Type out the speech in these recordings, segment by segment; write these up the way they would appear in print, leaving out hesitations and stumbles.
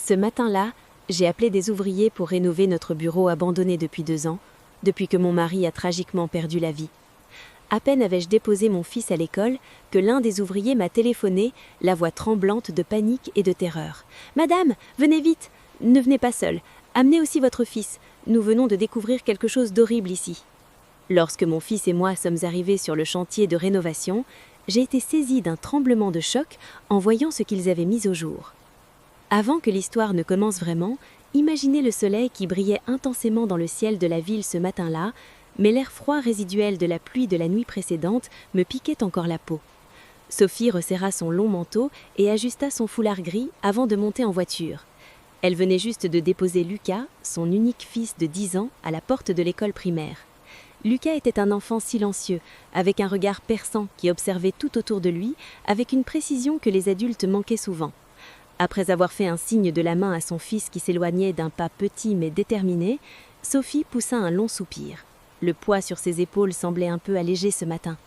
Ce matin-là, j'ai appelé des ouvriers pour rénover notre bureau abandonné depuis 2 ans, depuis que mon mari a tragiquement perdu la vie. À peine avais-je déposé mon fils à l'école que l'un des ouvriers m'a téléphoné, la voix tremblante de panique et de terreur. « Madame, venez vite! Ne venez pas seule. Amenez aussi votre fils. Nous venons de découvrir quelque chose d'horrible ici. » Lorsque mon fils et moi sommes arrivés sur le chantier de rénovation, j'ai été saisie d'un tremblement de choc en voyant ce qu'ils avaient mis au jour. Avant que l'histoire ne commence vraiment, imaginez le soleil qui brillait intensément dans le ciel de la ville ce matin-là, mais l'air froid résiduel de la pluie de la nuit précédente me piquait encore la peau. Sophie resserra son long manteau et ajusta son foulard gris avant de monter en voiture. Elle venait juste de déposer Lucas, son unique fils de 10 ans, à la porte de l'école primaire. Lucas était un enfant silencieux, avec un regard perçant qui observait tout autour de lui, avec une précision que les adultes manquaient souvent. Après avoir fait un signe de la main à son fils qui s'éloignait d'un pas petit mais déterminé, Sophie poussa un long soupir. Le poids sur ses épaules semblait un peu allégé ce matin.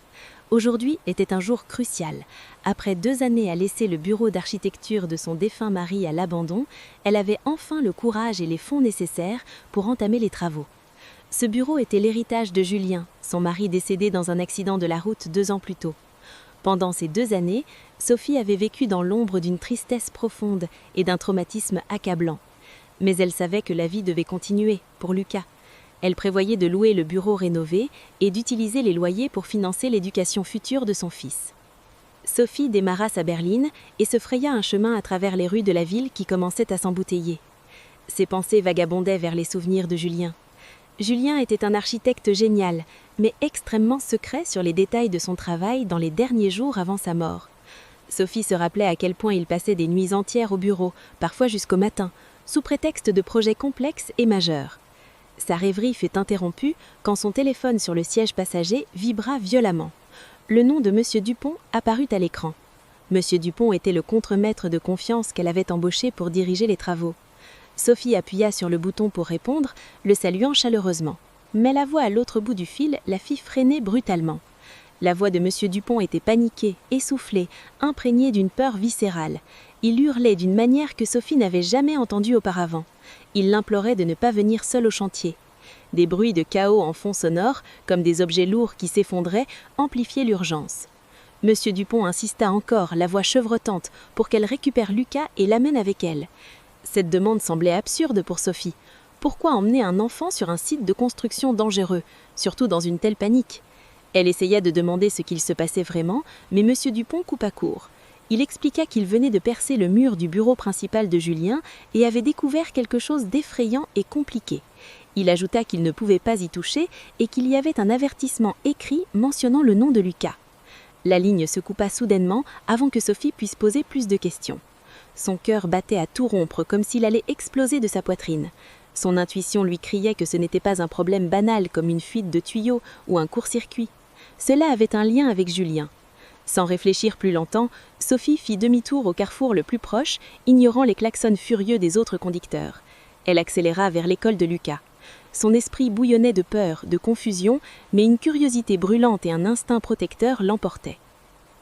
Aujourd'hui était un jour crucial. Après 2 années à laisser le bureau d'architecture de son défunt mari à l'abandon, elle avait enfin le courage et les fonds nécessaires pour entamer les travaux. Ce bureau était l'héritage de Julien, son mari décédé dans un accident de la route 2 ans plus tôt. Pendant ces 2 années, Sophie avait vécu dans l'ombre d'une tristesse profonde et d'un traumatisme accablant. Mais elle savait que la vie devait continuer pour Lucas. Elle prévoyait de louer le bureau rénové et d'utiliser les loyers pour financer l'éducation future de son fils. Sophie démarra sa berline et se fraya un chemin à travers les rues de la ville qui commençaient à s'embouteiller. Ses pensées vagabondaient vers les souvenirs de Julien. Julien était un architecte génial, mais extrêmement secret sur les détails de son travail dans les derniers jours avant sa mort. Sophie se rappelait à quel point il passait des nuits entières au bureau, parfois jusqu'au matin, sous prétexte de projets complexes et majeurs. Sa rêverie fut interrompue quand son téléphone sur le siège passager vibra violemment. Le nom de M. Dupont apparut à l'écran. M. Dupont était le contremaître de confiance qu'elle avait embauché pour diriger les travaux. Sophie appuya sur le bouton pour répondre, le saluant chaleureusement. Mais la voix à l'autre bout du fil la fit freiner brutalement. La voix de M. Dupont était paniquée, essoufflée, imprégnée d'une peur viscérale. Il hurlait d'une manière que Sophie n'avait jamais entendue auparavant. Il l'implorait de ne pas venir seule au chantier. Des bruits de chaos en fond sonore, comme des objets lourds qui s'effondraient, amplifiaient l'urgence. M. Dupont insista encore, la voix chevrotante, pour qu'elle récupère Lucas et l'amène avec elle. Cette demande semblait absurde pour Sophie. Pourquoi emmener un enfant sur un site de construction dangereux, surtout dans une telle panique ? Elle essaya de demander ce qu'il se passait vraiment, mais M. Dupont coupa court. Il expliqua qu'il venait de percer le mur du bureau principal de Julien et avait découvert quelque chose d'effrayant et compliqué. Il ajouta qu'il ne pouvait pas y toucher et qu'il y avait un avertissement écrit mentionnant le nom de Lucas. La ligne se coupa soudainement avant que Sophie puisse poser plus de questions. Son cœur battait à tout rompre comme s'il allait exploser de sa poitrine. Son intuition lui criait que ce n'était pas un problème banal comme une fuite de tuyaux ou un court-circuit. Cela avait un lien avec Julien. Sans réfléchir plus longtemps, Sophie fit demi-tour au carrefour le plus proche, ignorant les klaxons furieux des autres conducteurs. Elle accéléra vers l'école de Lucas. Son esprit bouillonnait de peur, de confusion, mais une curiosité brûlante et un instinct protecteur l'emportaient.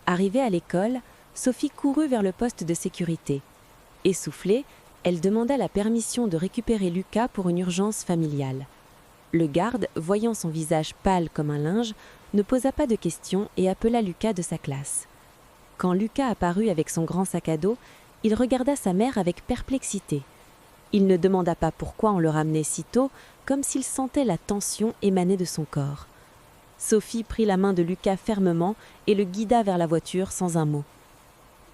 Arrivée à l'école, Sophie courut vers le poste de sécurité. Essoufflée, elle demanda la permission de récupérer Lucas pour une urgence familiale. Le garde, voyant son visage pâle comme un linge, ne posa pas de questions et appela Lucas de sa classe. Quand Lucas apparut avec son grand sac à dos, il regarda sa mère avec perplexité. Il ne demanda pas pourquoi on le ramenait si tôt, comme s'il sentait la tension émaner de son corps. Sophie prit la main de Lucas fermement et le guida vers la voiture sans un mot.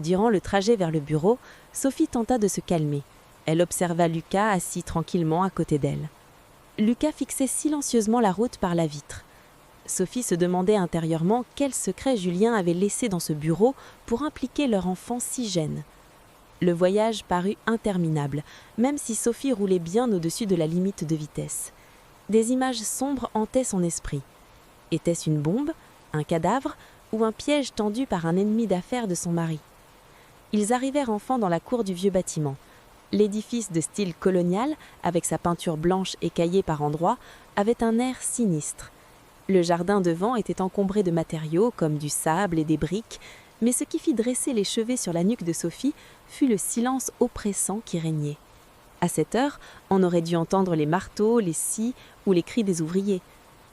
Durant le trajet vers le bureau, Sophie tenta de se calmer. Elle observa Lucas assis tranquillement à côté d'elle. Lucas fixait silencieusement la route par la vitre. Sophie se demandait intérieurement quel secret Julien avait laissé dans ce bureau pour impliquer leur enfant si jeune. Le voyage parut interminable, même si Sophie roulait bien au-dessus de la limite de vitesse. Des images sombres hantaient son esprit. Était-ce une bombe, un cadavre ou un piège tendu par un ennemi d'affaires de son mari ? Ils arrivèrent enfin dans la cour du vieux bâtiment. L'édifice de style colonial, avec sa peinture blanche écaillée par endroits, avait un air sinistre. Le jardin devant était encombré de matériaux comme du sable et des briques, mais ce qui fit dresser les cheveux sur la nuque de Sophie fut le silence oppressant qui régnait. À cette heure, on aurait dû entendre les marteaux, les scies ou les cris des ouvriers.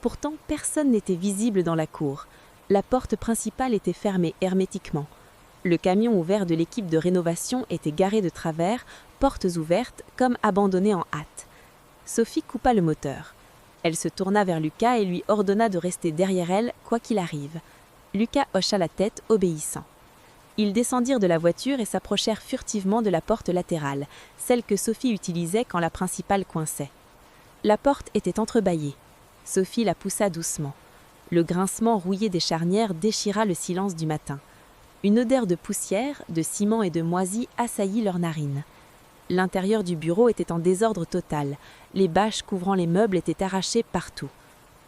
Pourtant, personne n'était visible dans la cour. La porte principale était fermée hermétiquement. Le camion ouvert de l'équipe de rénovation était garé de travers, portes ouvertes, comme abandonné en hâte. Sophie coupa le moteur. Elle se tourna vers Lucas et lui ordonna de rester derrière elle, quoi qu'il arrive. Lucas hocha la tête, obéissant. Ils descendirent de la voiture et s'approchèrent furtivement de la porte latérale, celle que Sophie utilisait quand la principale coinçait. La porte était entrebâillée. Sophie la poussa doucement. Le grincement rouillé des charnières déchira le silence du matin. Une odeur de poussière, de ciment et de moisie assaillit leurs narines. L'intérieur du bureau était en désordre total. Les bâches couvrant les meubles étaient arrachées partout.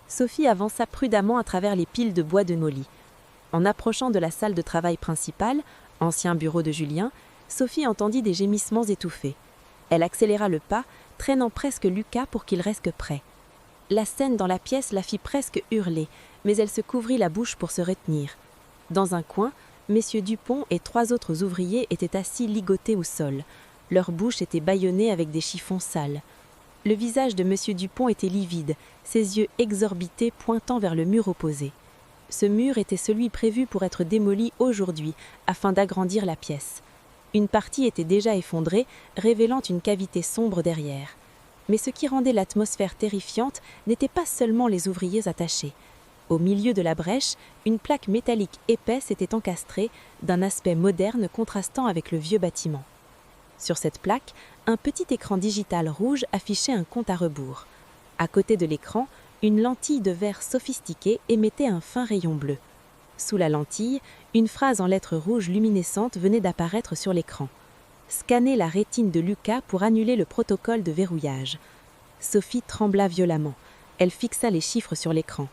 Sophie avança prudemment à travers les piles de bois de Molly. En approchant de la salle de travail principale, ancien bureau de Julien, Sophie entendit des gémissements étouffés. Elle accéléra le pas, traînant presque Lucas pour qu'il reste près. La scène dans la pièce la fit presque hurler, mais elle se couvrit la bouche pour se retenir. Dans un coin, messieurs Dupont et 3 autres ouvriers étaient assis ligotés au sol. Leur bouche était bâillonnée avec des chiffons sales. Le visage de monsieur Dupont était livide, ses yeux exorbités pointant vers le mur opposé. Ce mur était celui prévu pour être démoli aujourd'hui, afin d'agrandir la pièce. Une partie était déjà effondrée, révélant une cavité sombre derrière. Mais ce qui rendait l'atmosphère terrifiante n'était pas seulement les ouvriers attachés. Au milieu de la brèche, une plaque métallique épaisse était encastrée, d'un aspect moderne contrastant avec le vieux bâtiment. Sur cette plaque, un petit écran digital rouge affichait un compte à rebours. À côté de l'écran, une lentille de verre sophistiquée émettait un fin rayon bleu. Sous la lentille, une phrase en lettres rouges luminescentes venait d'apparaître sur l'écran. Scanner la rétine de Lucas pour annuler le protocole de verrouillage. Sophie trembla violemment. Elle fixa les chiffres sur l'écran.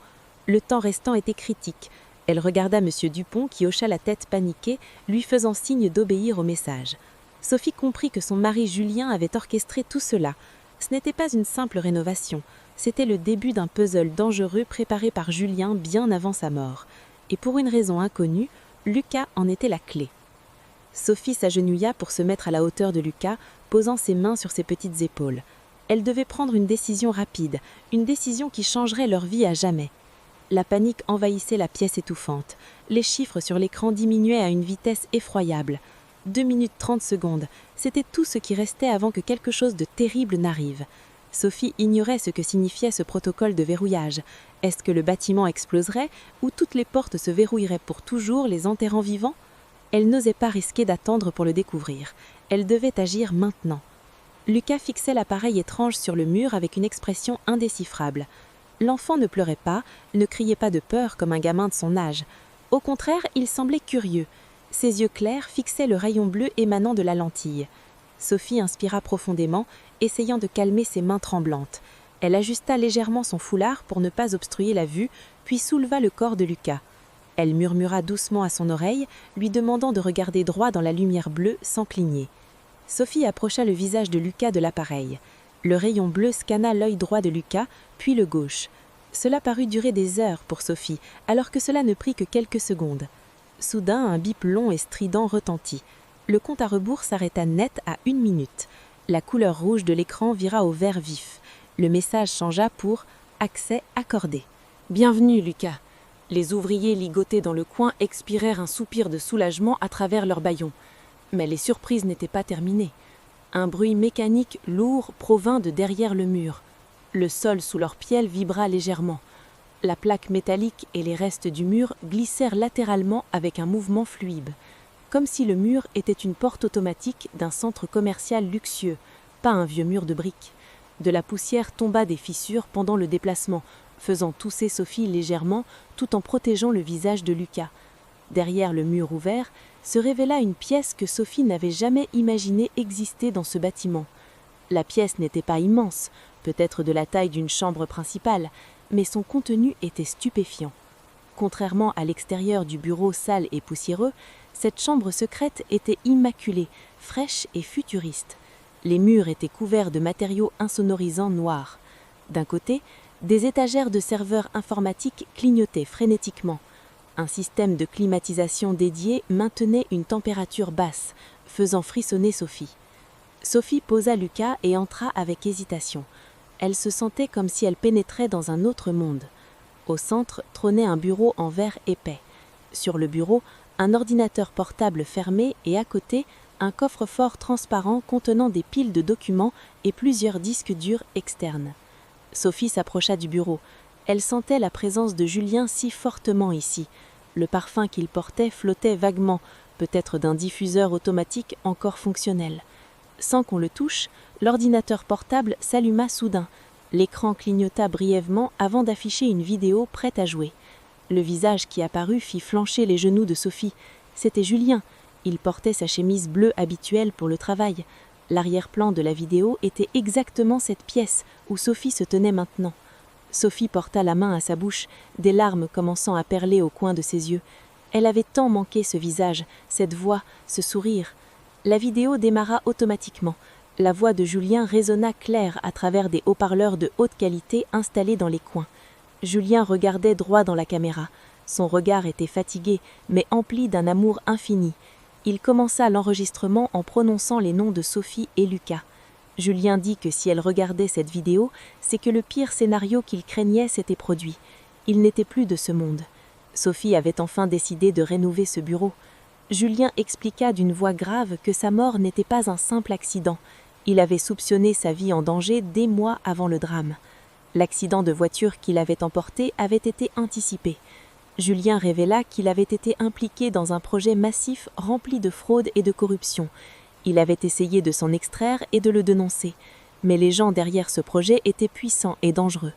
Le temps restant était critique. Elle regarda M. Dupont qui hocha la tête paniquée, lui faisant signe d'obéir au message. Sophie comprit que son mari Julien avait orchestré tout cela. Ce n'était pas une simple rénovation. C'était le début d'un puzzle dangereux préparé par Julien bien avant sa mort. Et pour une raison inconnue, Lucas en était la clé. Sophie s'agenouilla pour se mettre à la hauteur de Lucas, posant ses mains sur ses petites épaules. Elle devait prendre une décision rapide, une décision qui changerait leur vie à jamais. La panique envahissait la pièce étouffante. Les chiffres sur l'écran diminuaient à une vitesse effroyable. 2 minutes 30 secondes, c'était tout ce qui restait avant que quelque chose de terrible n'arrive. Sophie ignorait ce que signifiait ce protocole de verrouillage. Est-ce que le bâtiment exploserait ou toutes les portes se verrouilleraient pour toujours, les enterrant vivants? Elle n'osait pas risquer d'attendre pour le découvrir. Elle devait agir maintenant. Lucas fixait l'appareil étrange sur le mur avec une expression indéchiffrable. L'enfant ne pleurait pas, ne criait pas de peur comme un gamin de son âge. Au contraire, il semblait curieux. Ses yeux clairs fixaient le rayon bleu émanant de la lentille. Sophie inspira profondément, essayant de calmer ses mains tremblantes. Elle ajusta légèrement son foulard pour ne pas obstruer la vue, puis souleva le corps de Lucas. Elle murmura doucement à son oreille, lui demandant de regarder droit dans la lumière bleue sans cligner. Sophie approcha le visage de Lucas de l'appareil. Le rayon bleu scanna l'œil droit de Lucas, puis le gauche. Cela parut durer des heures pour Sophie, alors que cela ne prit que quelques secondes. Soudain, un bip long et strident retentit. Le compte à rebours s'arrêta net à 1 minute. La couleur rouge de l'écran vira au vert vif. Le message changea pour « Accès accordé ». « Bienvenue, Lucas ». Les ouvriers ligotés dans le coin expirèrent un soupir de soulagement à travers leurs bâillons. Mais les surprises n'étaient pas terminées. Un bruit mécanique lourd provint de derrière le mur. Le sol sous leurs pieds vibra légèrement. La plaque métallique et les restes du mur glissèrent latéralement avec un mouvement fluide, comme si le mur était une porte automatique d'un centre commercial luxueux, pas un vieux mur de briques. De la poussière tomba des fissures pendant le déplacement, faisant tousser Sophie légèrement tout en protégeant le visage de Lucas. Derrière le mur ouvert se révéla une pièce que Sophie n'avait jamais imaginé exister dans ce bâtiment. La pièce n'était pas immense, peut-être de la taille d'une chambre principale, mais son contenu était stupéfiant. Contrairement à l'extérieur du bureau sale et poussiéreux, cette chambre secrète était immaculée, fraîche et futuriste. Les murs étaient couverts de matériaux insonorisants noirs. D'un côté, des étagères de serveurs informatiques clignotaient frénétiquement. Un système de climatisation dédié maintenait une température basse, faisant frissonner Sophie. Sophie posa Lucas et entra avec hésitation. Elle se sentait comme si elle pénétrait dans un autre monde. Au centre trônait un bureau en verre épais. Sur le bureau, un ordinateur portable fermé et à côté, un coffre-fort transparent contenant des piles de documents et plusieurs disques durs externes. Sophie s'approcha du bureau. Elle sentait la présence de Julien si fortement ici. Le parfum qu'il portait flottait vaguement, peut-être d'un diffuseur automatique encore fonctionnel. Sans qu'on le touche, l'ordinateur portable s'alluma soudain. L'écran clignota brièvement avant d'afficher une vidéo prête à jouer. Le visage qui apparut fit flancher les genoux de Sophie. C'était Julien. Il portait sa chemise bleue habituelle pour le travail. L'arrière-plan de la vidéo était exactement cette pièce où Sophie se tenait maintenant. Sophie porta la main à sa bouche, des larmes commençant à perler au coin de ses yeux. Elle avait tant manqué ce visage, cette voix, ce sourire. La vidéo démarra automatiquement. La voix de Julien résonna claire à travers des haut-parleurs de haute qualité installés dans les coins. Julien regardait droit dans la caméra. Son regard était fatigué, mais empli d'un amour infini. Il commença l'enregistrement en prononçant les noms de Sophie et Lucas. Julien dit que si elle regardait cette vidéo, c'est que le pire scénario qu'il craignait s'était produit. Il n'était plus de ce monde. Sophie avait enfin décidé de rénover ce bureau. Julien expliqua d'une voix grave que sa mort n'était pas un simple accident. Il avait soupçonné sa vie en danger des mois avant le drame. L'accident de voiture qui l'avait emporté avait été anticipé. Julien révéla qu'il avait été impliqué dans un projet massif rempli de fraude et de corruption. Il avait essayé de s'en extraire et de le dénoncer. Mais les gens derrière ce projet étaient puissants et dangereux.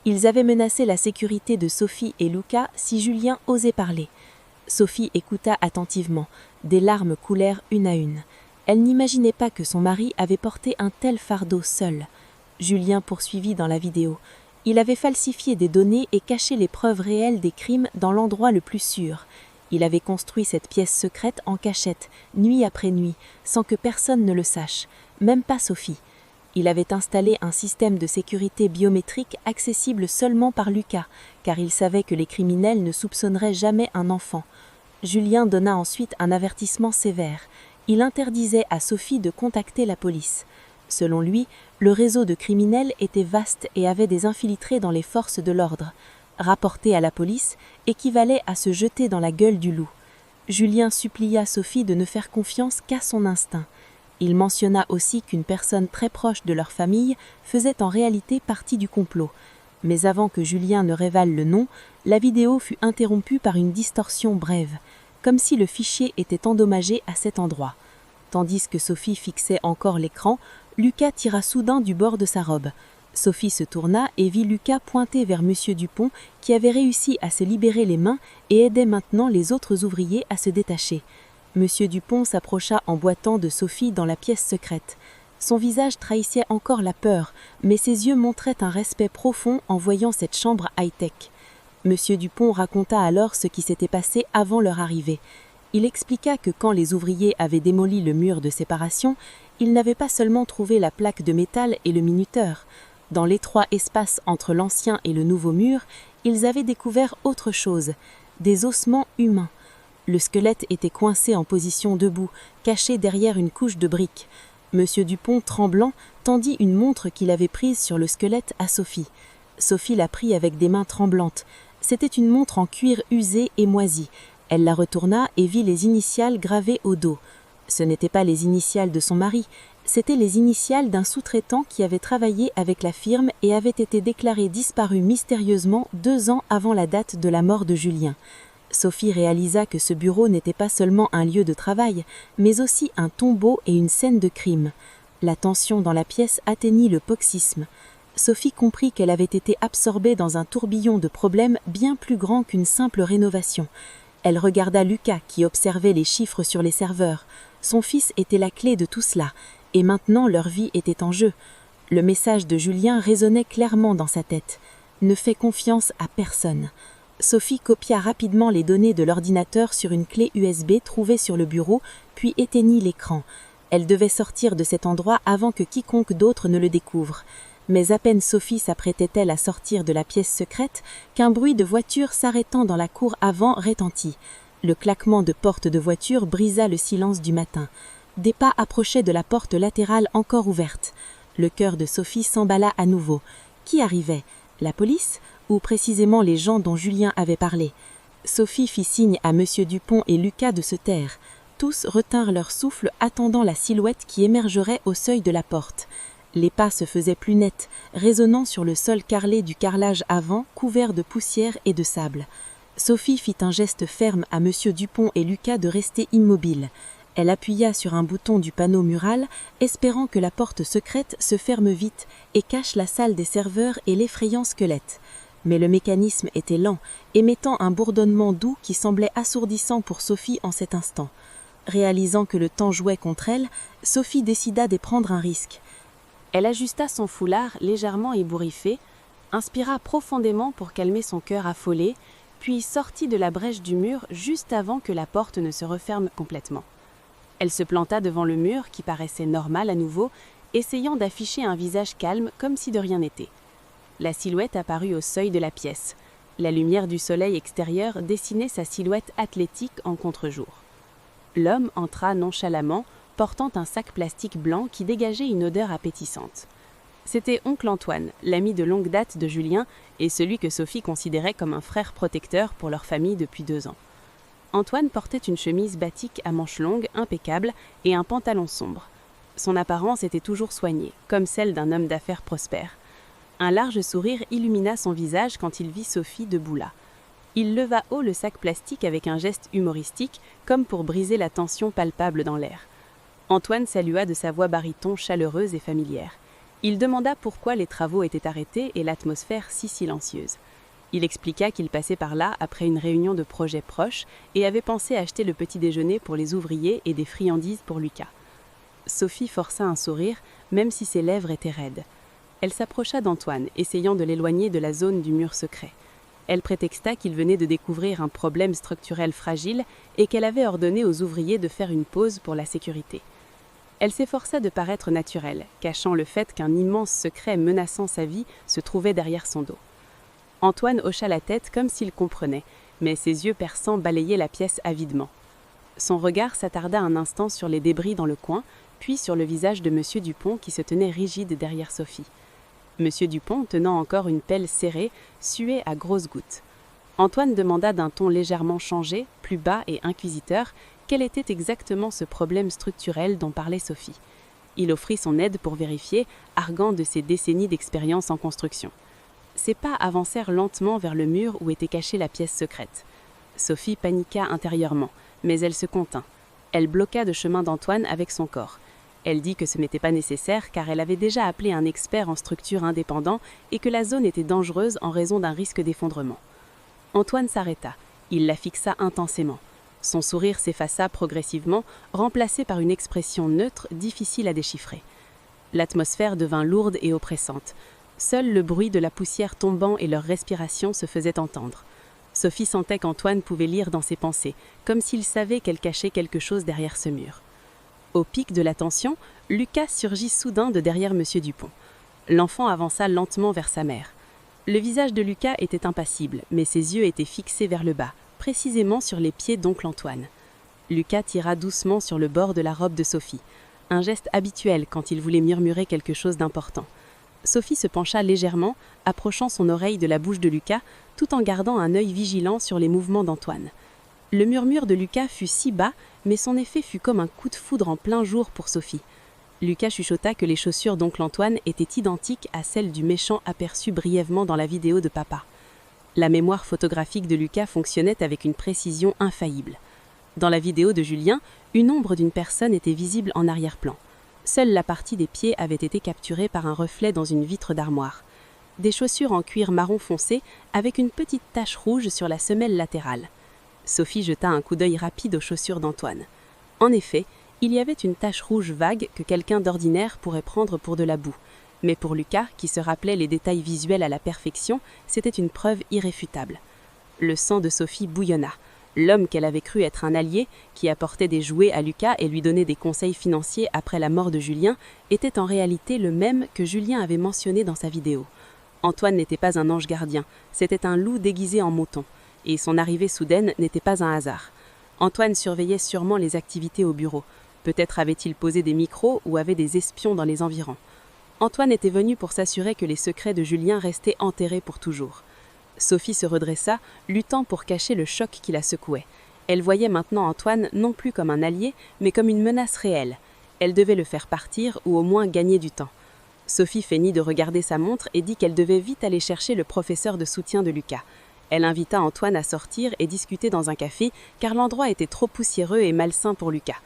Ils avaient menacé la sécurité de Sophie et Lucas si Julien osait parler. Sophie écouta attentivement. Des larmes coulèrent une à une. Elle n'imaginait pas que son mari avait porté un tel fardeau seul. Julien poursuivit dans la vidéo. Il avait falsifié des données et caché les preuves réelles des crimes dans l'endroit le plus sûr. Il avait construit cette pièce secrète en cachette, nuit après nuit, sans que personne ne le sache, même pas Sophie. Il avait installé un système de sécurité biométrique accessible seulement par Lucas, car il savait que les criminels ne soupçonneraient jamais un enfant. Julien donna ensuite un avertissement sévère. Il interdisait à Sophie de contacter la police. Selon lui, le réseau de criminels était vaste et avait des infiltrés dans les forces de l'ordre. Rapporter à la police équivalait à se jeter dans la gueule du loup. Julien supplia Sophie de ne faire confiance qu'à son instinct. Il mentionna aussi qu'une personne très proche de leur famille faisait en réalité partie du complot. Mais avant que Julien ne révèle le nom, la vidéo fut interrompue par une distorsion brève, comme si le fichier était endommagé à cet endroit. Tandis que Sophie fixait encore l'écran, Lucas tira soudain du bord de sa robe. Sophie se tourna et vit Lucas pointer vers M. Dupont, qui avait réussi à se libérer les mains et aidait maintenant les autres ouvriers à se détacher. M. Dupont s'approcha en boitant de Sophie dans la pièce secrète. Son visage trahissait encore la peur, mais ses yeux montraient un respect profond en voyant cette chambre high-tech. M. Dupont raconta alors ce qui s'était passé avant leur arrivée. Il expliqua que quand les ouvriers avaient démoli le mur de séparation, ils n'avaient pas seulement trouvé la plaque de métal et le minuteur. Dans l'étroit espace entre l'ancien et le nouveau mur, ils avaient découvert autre chose, des ossements humains. Le squelette était coincé en position debout, caché derrière une couche de briques. M. Dupont, tremblant, tendit une montre qu'il avait prise sur le squelette à Sophie. Sophie la prit avec des mains tremblantes. C'était une montre en cuir usé et moisi. Elle la retourna et vit les initiales gravées au dos. Ce n'étaient pas les initiales de son mari, c'étaient les initiales d'un sous-traitant qui avait travaillé avec la firme et avait été déclaré disparu mystérieusement 2 ans avant la date de la mort de Julien. Sophie réalisa que ce bureau n'était pas seulement un lieu de travail, mais aussi un tombeau et une scène de crime. La tension dans la pièce atteignit le paroxysme. Sophie comprit qu'elle avait été absorbée dans un tourbillon de problèmes bien plus grand qu'une simple rénovation. Elle regarda Lucas qui observait les chiffres sur les serveurs. Son fils était la clé de tout cela, et maintenant leur vie était en jeu. Le message de Julien résonnait clairement dans sa tête. Ne fais confiance à personne. Sophie copia rapidement les données de l'ordinateur sur une clé USB trouvée sur le bureau, puis éteignit l'écran. Elle devait sortir de cet endroit avant que quiconque d'autre ne le découvre. Mais à peine Sophie s'apprêtait-elle à sortir de la pièce secrète qu'un bruit de voiture s'arrêtant dans la cour avant retentit. Le claquement de porte de voiture brisa le silence du matin. Des pas approchaient de la porte latérale encore ouverte. Le cœur de Sophie s'emballa à nouveau. Qui arrivait? La police? Ou précisément les gens dont Julien avait parlé? Sophie fit signe à M. Dupont et Lucas de se taire. Tous retinrent leur souffle, attendant la silhouette qui émergerait au seuil de la porte. Les pas se faisaient plus nets, résonnant sur le sol carrelé du carrelage avant, couvert de poussière et de sable. Sophie fit un geste ferme à M. Dupont et Lucas de rester immobiles. Elle appuya sur un bouton du panneau mural, espérant que la porte secrète se ferme vite et cache la salle des serveurs et l'effrayant squelette. Mais le mécanisme était lent, émettant un bourdonnement doux qui semblait assourdissant pour Sophie en cet instant. Réalisant que le temps jouait contre elle, Sophie décida de prendre un risque. Elle ajusta son foulard légèrement ébouriffé, inspira profondément pour calmer son cœur affolé, puis sortit de la brèche du mur juste avant que la porte ne se referme complètement. Elle se planta devant le mur, qui paraissait normal à nouveau, essayant d'afficher un visage calme comme si de rien n'était. La silhouette apparut au seuil de la pièce. La lumière du soleil extérieur dessinait sa silhouette athlétique en contre-jour. L'homme entra nonchalamment, portant un sac plastique blanc qui dégageait une odeur appétissante. C'était oncle Antoine, l'ami de longue date de Julien et celui que Sophie considérait comme un frère protecteur pour leur famille depuis 2 ans. Antoine portait une chemise batik à manches longues, impeccable, et un pantalon sombre. Son apparence était toujours soignée, comme celle d'un homme d'affaires prospère. Un large sourire illumina son visage quand il vit Sophie debout là. Il leva haut le sac plastique avec un geste humoristique, comme pour briser la tension palpable dans l'air. Antoine salua de sa voix baryton chaleureuse et familière. Il demanda pourquoi les travaux étaient arrêtés et l'atmosphère si silencieuse. Il expliqua qu'il passait par là après une réunion de projets proches et avait pensé acheter le petit déjeuner pour les ouvriers et des friandises pour Lucas. Sophie força un sourire, même si ses lèvres étaient raides. Elle s'approcha d'Antoine, essayant de l'éloigner de la zone du mur secret. Elle prétexta qu'il venait de découvrir un problème structurel fragile et qu'elle avait ordonné aux ouvriers de faire une pause pour la sécurité. Elle s'efforça de paraître naturelle, cachant le fait qu'un immense secret menaçant sa vie se trouvait derrière son dos. Antoine hocha la tête comme s'il comprenait, mais ses yeux perçants balayaient la pièce avidement. Son regard s'attarda un instant sur les débris dans le coin, puis sur le visage de M. Dupont qui se tenait rigide derrière Sophie. M. Dupont, tenant encore une pelle serrée, suait à grosses gouttes. Antoine demanda d'un ton légèrement changé, plus bas et inquisiteur, quel était exactement ce problème structurel dont parlait Sophie. Il offrit son aide pour vérifier, arguant de ses décennies d'expérience en construction. Ses pas avancèrent lentement vers le mur où était cachée la pièce secrète. Sophie paniqua intérieurement, mais elle se contint. Elle bloqua le chemin d'Antoine avec son corps. Elle dit que ce n'était pas nécessaire car elle avait déjà appelé un expert en structure indépendant et que la zone était dangereuse en raison d'un risque d'effondrement. Antoine s'arrêta. Il la fixa intensément. Son sourire s'effaça progressivement, remplacé par une expression neutre difficile à déchiffrer. L'atmosphère devint lourde et oppressante. Seul le bruit de la poussière tombant et leur respiration se faisait entendre. Sophie sentait qu'Antoine pouvait lire dans ses pensées, comme s'il savait qu'elle cachait quelque chose derrière ce mur. Au pic de la tension, Lucas surgit soudain de derrière M. Dupont. L'enfant avança lentement vers sa mère. Le visage de Lucas était impassible, mais ses yeux étaient fixés vers le bas, précisément sur les pieds d'oncle Antoine. Lucas tira doucement sur le bord de la robe de Sophie, un geste habituel quand il voulait murmurer quelque chose d'important. Sophie se pencha légèrement, approchant son oreille de la bouche de Lucas, tout en gardant un œil vigilant sur les mouvements d'Antoine. Le murmure de Lucas fut si bas, mais son effet fut comme un coup de foudre en plein jour pour Sophie. Lucas chuchota que les chaussures d'oncle Antoine étaient identiques à celles du méchant aperçu brièvement dans la vidéo de papa. La mémoire photographique de Lucas fonctionnait avec une précision infaillible. Dans la vidéo de Julien, une ombre d'une personne était visible en arrière-plan. Seule la partie des pieds avait été capturée par un reflet dans une vitre d'armoire. Des chaussures en cuir marron foncé avec une petite tache rouge sur la semelle latérale. Sophie jeta un coup d'œil rapide aux chaussures d'Antoine. En effet, il y avait une tache rouge vague que quelqu'un d'ordinaire pourrait prendre pour de la boue. Mais pour Lucas, qui se rappelait les détails visuels à la perfection, c'était une preuve irréfutable. Le sang de Sophie bouillonna. L'homme qu'elle avait cru être un allié, qui apportait des jouets à Lucas et lui donnait des conseils financiers après la mort de Julien, était en réalité le même que Julien avait mentionné dans sa vidéo. Antoine n'était pas un ange gardien, c'était un loup déguisé en mouton, et son arrivée soudaine n'était pas un hasard. Antoine surveillait sûrement les activités au bureau. Peut-être avait-il posé des micros ou avait des espions dans les environs. Antoine était venu pour s'assurer que les secrets de Julien restaient enterrés pour toujours. Sophie se redressa, luttant pour cacher le choc qui la secouait. Elle voyait maintenant Antoine non plus comme un allié, mais comme une menace réelle. Elle devait le faire partir ou au moins gagner du temps. Sophie feignit de regarder sa montre et dit qu'elle devait vite aller chercher le professeur de soutien de Lucas. Elle invita Antoine à sortir et discuter dans un café, car l'endroit était trop poussiéreux et malsain pour Lucas.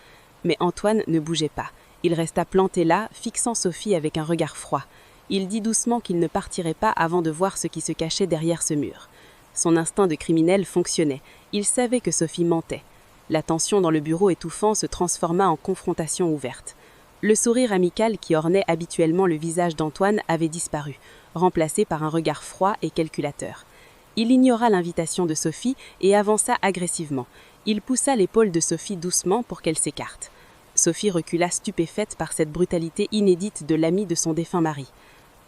Mais Antoine ne bougeait pas. Il resta planté là, fixant Sophie avec un regard froid. Il dit doucement qu'il ne partirait pas avant de voir ce qui se cachait derrière ce mur. Son instinct de criminel fonctionnait. Il savait que Sophie mentait. La tension dans le bureau étouffant se transforma en confrontation ouverte. Le sourire amical qui ornait habituellement le visage d'Antoine avait disparu, remplacé par un regard froid et calculateur. Il ignora l'invitation de Sophie et avança agressivement. Il poussa l'épaule de Sophie doucement pour qu'elle s'écarte. Sophie recula stupéfaite par cette brutalité inédite de l'ami de son défunt mari.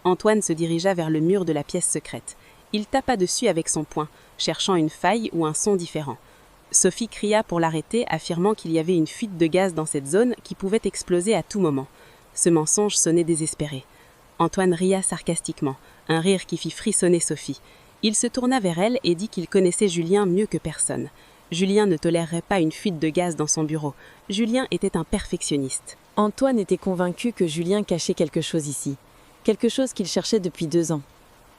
Antoine se dirigea vers le mur de la pièce secrète. Il tapa dessus avec son poing, cherchant une faille ou un son différent. Sophie cria pour l'arrêter, affirmant qu'il y avait une fuite de gaz dans cette zone qui pouvait exploser à tout moment. Ce mensonge sonnait désespéré. Antoine ria sarcastiquement, un rire qui fit frissonner Sophie. Il se tourna vers elle et dit qu'il connaissait Julien mieux que personne. Julien ne tolérerait pas une fuite de gaz dans son bureau. Julien était un perfectionniste. Antoine était convaincu que Julien cachait quelque chose ici. Quelque chose qu'il cherchait depuis 2 ans.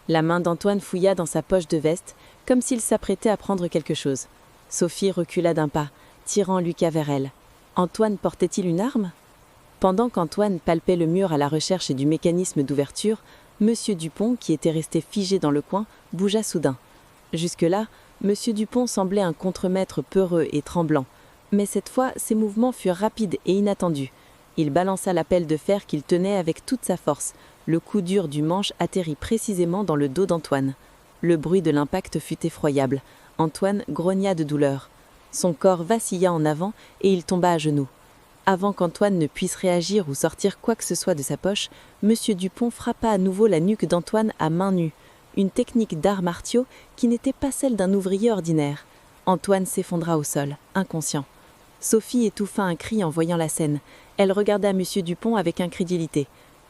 La main d'Antoine fouilla dans sa poche de veste, comme s'il s'apprêtait à prendre quelque chose. Sophie recula d'un pas, tirant Lucas vers elle. Antoine portait-il une arme ? Pendant qu'Antoine palpait le mur à la recherche du mécanisme d'ouverture, Monsieur Dupont, qui était resté figé dans le coin, bougea soudain. Jusque-là, Monsieur Dupont semblait un contremaître peureux et tremblant, mais cette fois, ses mouvements furent rapides et inattendus. Il balança la pelle de fer qu'il tenait avec toute sa force. Le coup dur du manche atterrit précisément dans le dos d'Antoine. Le bruit de l'impact fut effroyable. Antoine grogna de douleur. Son corps vacilla en avant et il tomba à genoux. Avant qu'Antoine ne puisse réagir ou sortir quoi que ce soit de sa poche, Monsieur Dupont frappa à nouveau la nuque d'Antoine à main nue. Une technique d'arts martiaux qui n'était pas celle d'un ouvrier ordinaire. Antoine s'effondra au sol, inconscient. Sophie étouffa un cri en voyant la scène. Elle regarda Monsieur Dupont avec incrédulité.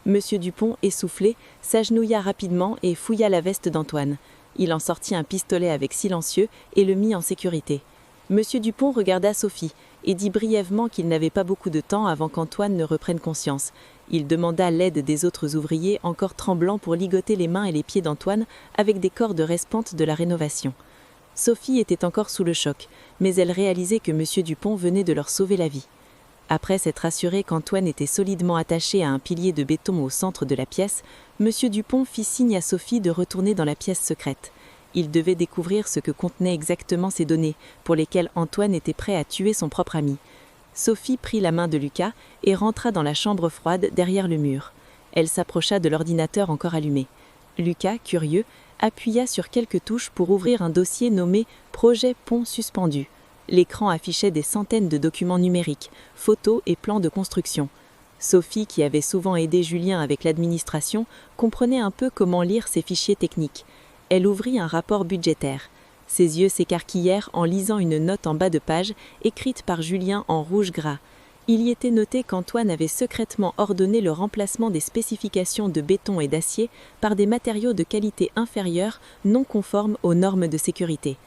Monsieur Dupont, essoufflé, s'agenouilla rapidement et fouilla la veste d'Antoine. Il en sortit un pistolet avec silencieux et le mit en sécurité. Monsieur Dupont regarda Sophie et dit brièvement qu'il n'avait pas beaucoup de temps avant qu'Antoine ne reprenne conscience. Il demanda l'aide des autres ouvriers encore tremblants pour ligoter les mains et les pieds d'Antoine avec des cordes respantes de la rénovation. Sophie était encore sous le choc, mais elle réalisait que Monsieur Dupont venait de leur sauver la vie. Après s'être assuré qu'Antoine était solidement attaché à un pilier de béton au centre de la pièce, Monsieur Dupont fit signe à Sophie de retourner dans la pièce secrète. Il devait découvrir ce que contenaient exactement ces données, pour lesquelles Antoine était prêt à tuer son propre ami. Sophie prit la main de Lucas et rentra dans la chambre froide derrière le mur. Elle s'approcha de l'ordinateur encore allumé. Lucas, curieux, appuya sur quelques touches pour ouvrir un dossier nommé « Projet pont suspendu ». L'écran affichait des centaines de documents numériques, photos et plans de construction. Sophie, qui avait souvent aidé Julien avec l'administration, comprenait un peu comment lire ces fichiers techniques. Elle ouvrit un rapport budgétaire. Ses yeux s'écarquillèrent en lisant une note en bas de page, écrite par Julien en rouge gras. Il y était noté qu'Antoine avait secrètement ordonné le remplacement des spécifications de béton et d'acier par des matériaux de qualité inférieure, non conformes aux normes de sécurité.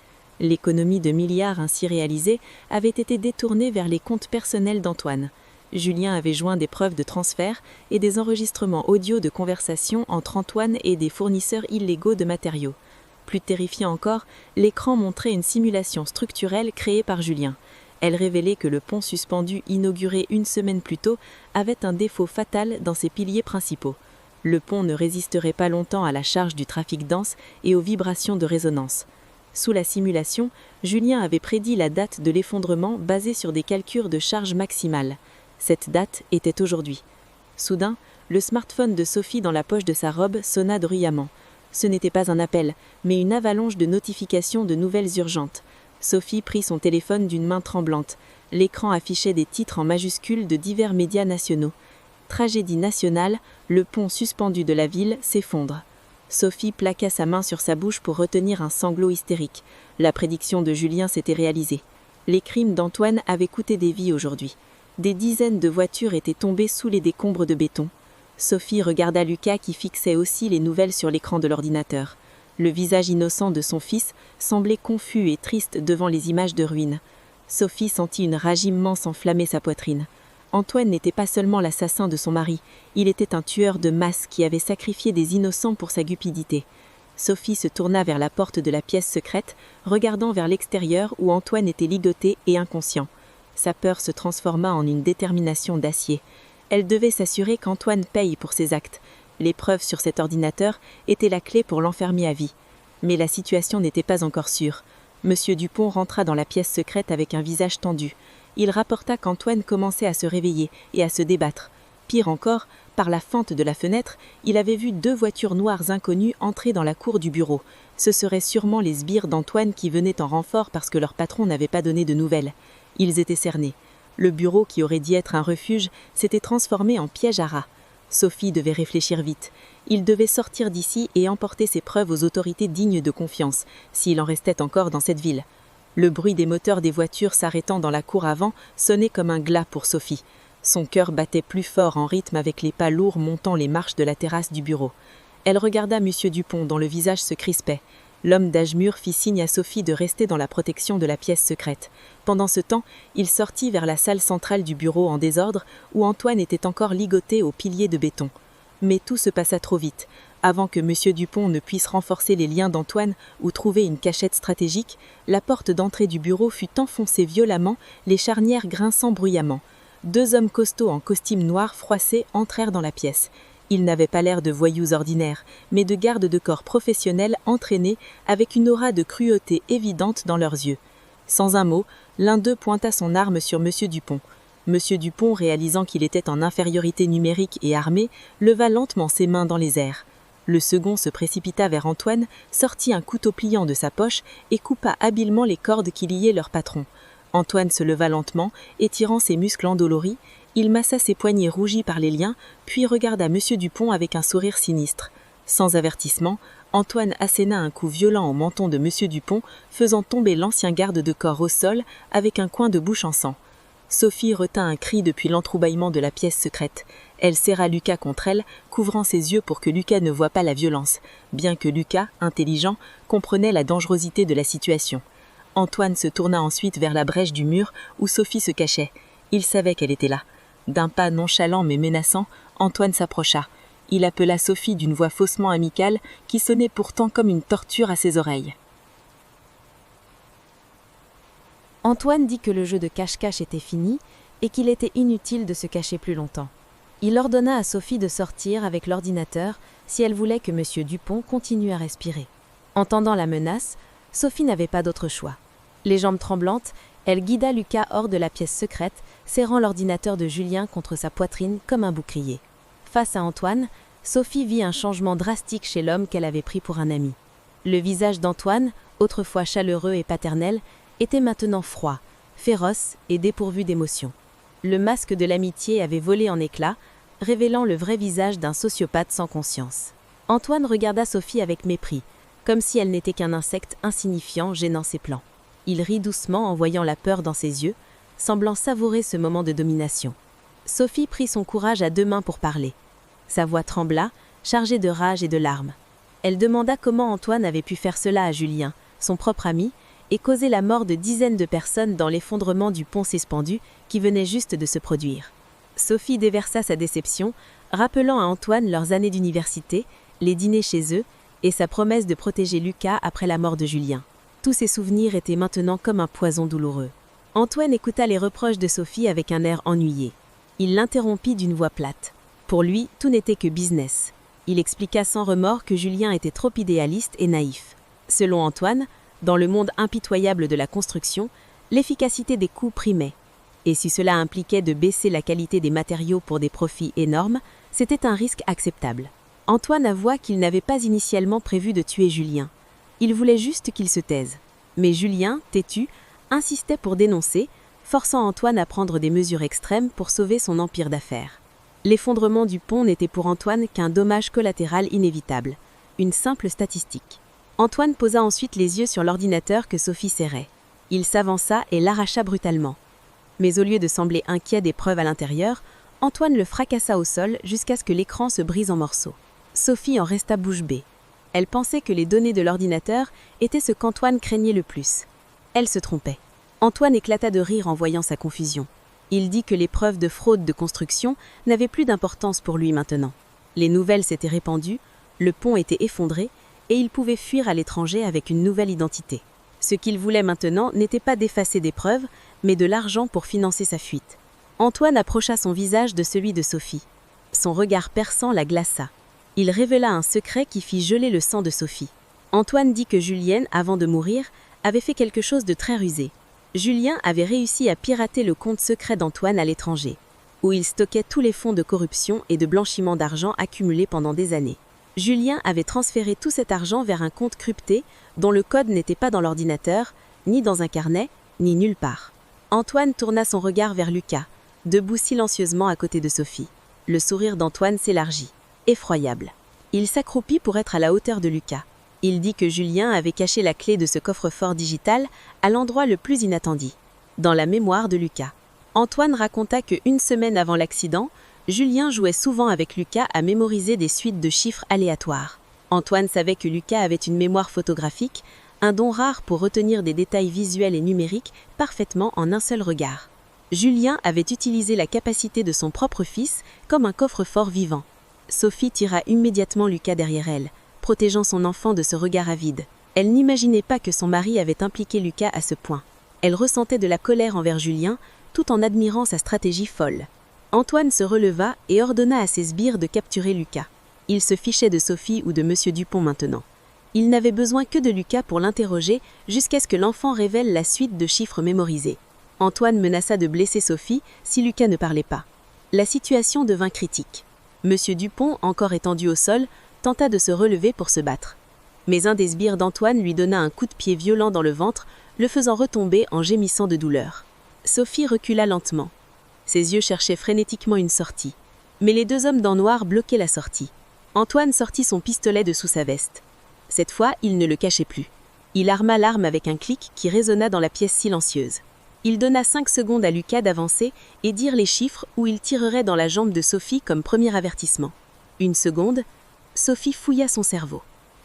L'économie de milliards ainsi réalisée avait été détournée vers les comptes personnels d'Antoine. Julien avait joint des preuves de transfert et des enregistrements audio de conversations entre Antoine et des fournisseurs illégaux de matériaux. Plus terrifiant encore, l'écran montrait une simulation structurelle créée par Julien. Elle révélait que le pont suspendu inauguré 1 semaine plus tôt avait un défaut fatal dans ses piliers principaux. Le pont ne résisterait pas longtemps à la charge du trafic dense et aux vibrations de résonance. Sous la simulation, Julien avait prédit la date de l'effondrement basée sur des calculs de charge maximale. Cette date était aujourd'hui. Soudain, le smartphone de Sophie dans la poche de sa robe sonna bruyamment. Ce n'était pas un appel, mais une avalanche de notifications de nouvelles urgentes. Sophie prit son téléphone d'une main tremblante. L'écran affichait des titres en majuscules de divers médias nationaux. Tragédie nationale, le pont suspendu de la ville s'effondre. Sophie plaqua sa main sur sa bouche pour retenir un sanglot hystérique. La prédiction de Julien s'était réalisée. Les crimes d'Antoine avaient coûté des vies aujourd'hui. Des dizaines de voitures étaient tombées sous les décombres de béton. Sophie regarda Lucas qui fixait aussi les nouvelles sur l'écran de l'ordinateur. Le visage innocent de son fils semblait confus et triste devant les images de ruines. Sophie sentit une rage immense enflammer sa poitrine. Antoine n'était pas seulement l'assassin de son mari, il était un tueur de masse qui avait sacrifié des innocents pour sa cupidité. Sophie se tourna vers la porte de la pièce secrète, regardant vers l'extérieur où Antoine était ligoté et inconscient. Sa peur se transforma en une détermination d'acier. Elle devait s'assurer qu'Antoine paye pour ses actes. Les preuves sur cet ordinateur étaient la clé pour l'enfermer à vie. Mais la situation n'était pas encore sûre. Monsieur Dupont rentra dans la pièce secrète avec un visage tendu. Il rapporta qu'Antoine commençait à se réveiller et à se débattre. Pire encore, par la fente de la fenêtre, il avait vu 2 voitures noires inconnues entrer dans la cour du bureau. Ce seraient sûrement les sbires d'Antoine qui venaient en renfort parce que leur patron n'avait pas donné de nouvelles. Ils étaient cernés. Le bureau, qui aurait dû être un refuge, s'était transformé en piège à rats. Sophie devait réfléchir vite. Il devait sortir d'ici et emporter ses preuves aux autorités dignes de confiance, s'il en restait encore dans cette ville. Le bruit des moteurs des voitures s'arrêtant dans la cour avant sonnait comme un glas pour Sophie. Son cœur battait plus fort en rythme avec les pas lourds montant les marches de la terrasse du bureau. Elle regarda M. Dupont dont le visage se crispait. L'homme d'âge mûr fit signe à Sophie de rester dans la protection de la pièce secrète. Pendant ce temps, il sortit vers la salle centrale du bureau en désordre où Antoine était encore ligoté au pilier de béton. Mais tout se passa trop vite. Avant que M. Dupont ne puisse renforcer les liens d'Antoine ou trouver une cachette stratégique, la porte d'entrée du bureau fut enfoncée violemment, les charnières grinçant bruyamment. 2 hommes costauds en costume noir froissé entrèrent dans la pièce. Ils n'avaient pas l'air de voyous ordinaires, mais de gardes de corps professionnels entraînés avec une aura de cruauté évidente dans leurs yeux. Sans un mot, l'un d'eux pointa son arme sur M. Dupont. M. Dupont, réalisant qu'il était en infériorité numérique et armé, leva lentement ses mains dans les airs. Le second se précipita vers Antoine, sortit un couteau pliant de sa poche et coupa habilement les cordes qui liaient leur patron. Antoine se leva lentement, étirant ses muscles endoloris. Il massa ses poignets rougis par les liens, puis regarda M. Dupont avec un sourire sinistre. Sans avertissement, Antoine asséna un coup violent au menton de M. Dupont, faisant tomber l'ancien garde de corps au sol avec un coin de bouche en sang. Sophie retint un cri depuis l'entroubaillement de la pièce secrète. Elle serra Lucas contre elle, couvrant ses yeux pour que Lucas ne voie pas la violence, bien que Lucas, intelligent, comprenait la dangerosité de la situation. Antoine se tourna ensuite vers la brèche du mur où Sophie se cachait. Il savait qu'elle était là. D'un pas nonchalant mais menaçant, Antoine s'approcha. Il appela Sophie d'une voix faussement amicale qui sonnait pourtant comme une torture à ses oreilles. Antoine dit que le jeu de cache-cache était fini et qu'il était inutile de se cacher plus longtemps. Il ordonna à Sophie de sortir avec l'ordinateur si elle voulait que M. Dupont continue à respirer. Entendant la menace, Sophie n'avait pas d'autre choix. Les jambes tremblantes, elle guida Lucas hors de la pièce secrète, serrant l'ordinateur de Julien contre sa poitrine comme un bouclier. Face à Antoine, Sophie vit un changement drastique chez l'homme qu'elle avait pris pour un ami. Le visage d'Antoine, autrefois chaleureux et paternel, était maintenant froid, féroce et dépourvu d'émotion. Le masque de l'amitié avait volé en éclats, révélant le vrai visage d'un sociopathe sans conscience. Antoine regarda Sophie avec mépris, comme si elle n'était qu'un insecte insignifiant gênant ses plans. Il rit doucement en voyant la peur dans ses yeux, semblant savourer ce moment de domination. Sophie prit son courage à 2 mains pour parler. Sa voix trembla, chargée de rage et de larmes. Elle demanda comment Antoine avait pu faire cela à Julien, son propre ami, et causer la mort de dizaines de personnes dans l'effondrement du pont suspendu qui venait juste de se produire. Sophie déversa sa déception, rappelant à Antoine leurs années d'université, les dîners chez eux et sa promesse de protéger Lucas après la mort de Julien. Tous ces souvenirs étaient maintenant comme un poison douloureux. Antoine écouta les reproches de Sophie avec un air ennuyé. Il l'interrompit d'une voix plate. Pour lui, tout n'était que business. Il expliqua sans remords que Julien était trop idéaliste et naïf. Selon Antoine, dans le monde impitoyable de la construction, l'efficacité des coûts primait. Et si cela impliquait de baisser la qualité des matériaux pour des profits énormes, c'était un risque acceptable. Antoine avoua qu'il n'avait pas initialement prévu de tuer Julien. Il voulait juste qu'il se taise. Mais Julien, têtu, insistait pour dénoncer, forçant Antoine à prendre des mesures extrêmes pour sauver son empire d'affaires. L'effondrement du pont n'était pour Antoine qu'un dommage collatéral inévitable, une simple statistique. Antoine posa ensuite les yeux sur l'ordinateur que Sophie serrait. Il s'avança et l'arracha brutalement. Mais au lieu de sembler inquiet des preuves à l'intérieur, Antoine le fracassa au sol jusqu'à ce que l'écran se brise en morceaux. Sophie en resta bouche bée. Elle pensait que les données de l'ordinateur étaient ce qu'Antoine craignait le plus. Elle se trompait. Antoine éclata de rire en voyant sa confusion. Il dit que les preuves de fraude de construction n'avaient plus d'importance pour lui maintenant. Les nouvelles s'étaient répandues, le pont était effondré, et il pouvait fuir à l'étranger avec une nouvelle identité. Ce qu'il voulait maintenant n'était pas d'effacer des preuves, mais de l'argent pour financer sa fuite. Antoine approcha son visage de celui de Sophie. Son regard perçant la glaça. Il révéla un secret qui fit geler le sang de Sophie. Antoine dit que Julienne, avant de mourir, avait fait quelque chose de très rusé. Julien avait réussi à pirater le compte secret d'Antoine à l'étranger, où il stockait tous les fonds de corruption et de blanchiment d'argent accumulés pendant des années. Julien avait transféré tout cet argent vers un compte crypté dont le code n'était pas dans l'ordinateur, ni dans un carnet, ni nulle part. Antoine tourna son regard vers Lucas, debout silencieusement à côté de Sophie. Le sourire d'Antoine s'élargit. Effroyable. Il s'accroupit pour être à la hauteur de Lucas. Il dit que Julien avait caché la clé de ce coffre-fort digital à l'endroit le plus inattendu, dans la mémoire de Lucas. Antoine raconta qu'une semaine avant l'accident, Julien jouait souvent avec Lucas à mémoriser des suites de chiffres aléatoires. Antoine savait que Lucas avait une mémoire photographique, un don rare pour retenir des détails visuels et numériques parfaitement en un seul regard. Julien avait utilisé la capacité de son propre fils comme un coffre-fort vivant. Sophie tira immédiatement Lucas derrière elle, protégeant son enfant de ce regard avide. Elle n'imaginait pas que son mari avait impliqué Lucas à ce point. Elle ressentait de la colère envers Julien, tout en admirant sa stratégie folle. Antoine se releva et ordonna à ses sbires de capturer Lucas. Il se fichait de Sophie ou de Monsieur Dupont maintenant. Il n'avait besoin que de Lucas pour l'interroger jusqu'à ce que l'enfant révèle la suite de chiffres mémorisés. Antoine menaça de blesser Sophie si Lucas ne parlait pas. La situation devint critique. Monsieur Dupont, encore étendu au sol, tenta de se relever pour se battre. Mais un des sbires d'Antoine lui donna un coup de pied violent dans le ventre, le faisant retomber en gémissant de douleur. Sophie recula lentement. Ses yeux cherchaient frénétiquement une sortie. Mais les deux hommes dans noir bloquaient la sortie. Antoine sortit son pistolet de sous sa veste. Cette fois, il ne le cachait plus. Il arma l'arme avec un clic qui résonna dans la pièce silencieuse. Il donna 5 secondes à Lucas d'avancer et dire les chiffres où il tirerait dans la jambe de Sophie comme premier avertissement. 1 seconde, Sophie fouilla son cerveau.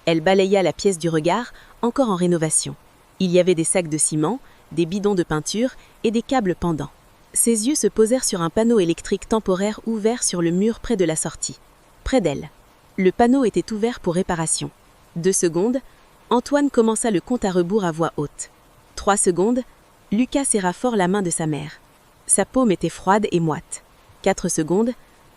Elle balaya la pièce du regard, encore en rénovation. Il y avait des sacs de ciment, des bidons de peinture et des câbles pendants. Ses yeux se posèrent sur un panneau électrique temporaire ouvert sur le mur près de la sortie. Près d'elle. Le panneau était ouvert pour réparation. 2 secondes, Antoine commença le compte à rebours à voix haute. 3 secondes, Lucas serra fort la main de sa mère. Sa paume était froide et moite. 4 secondes,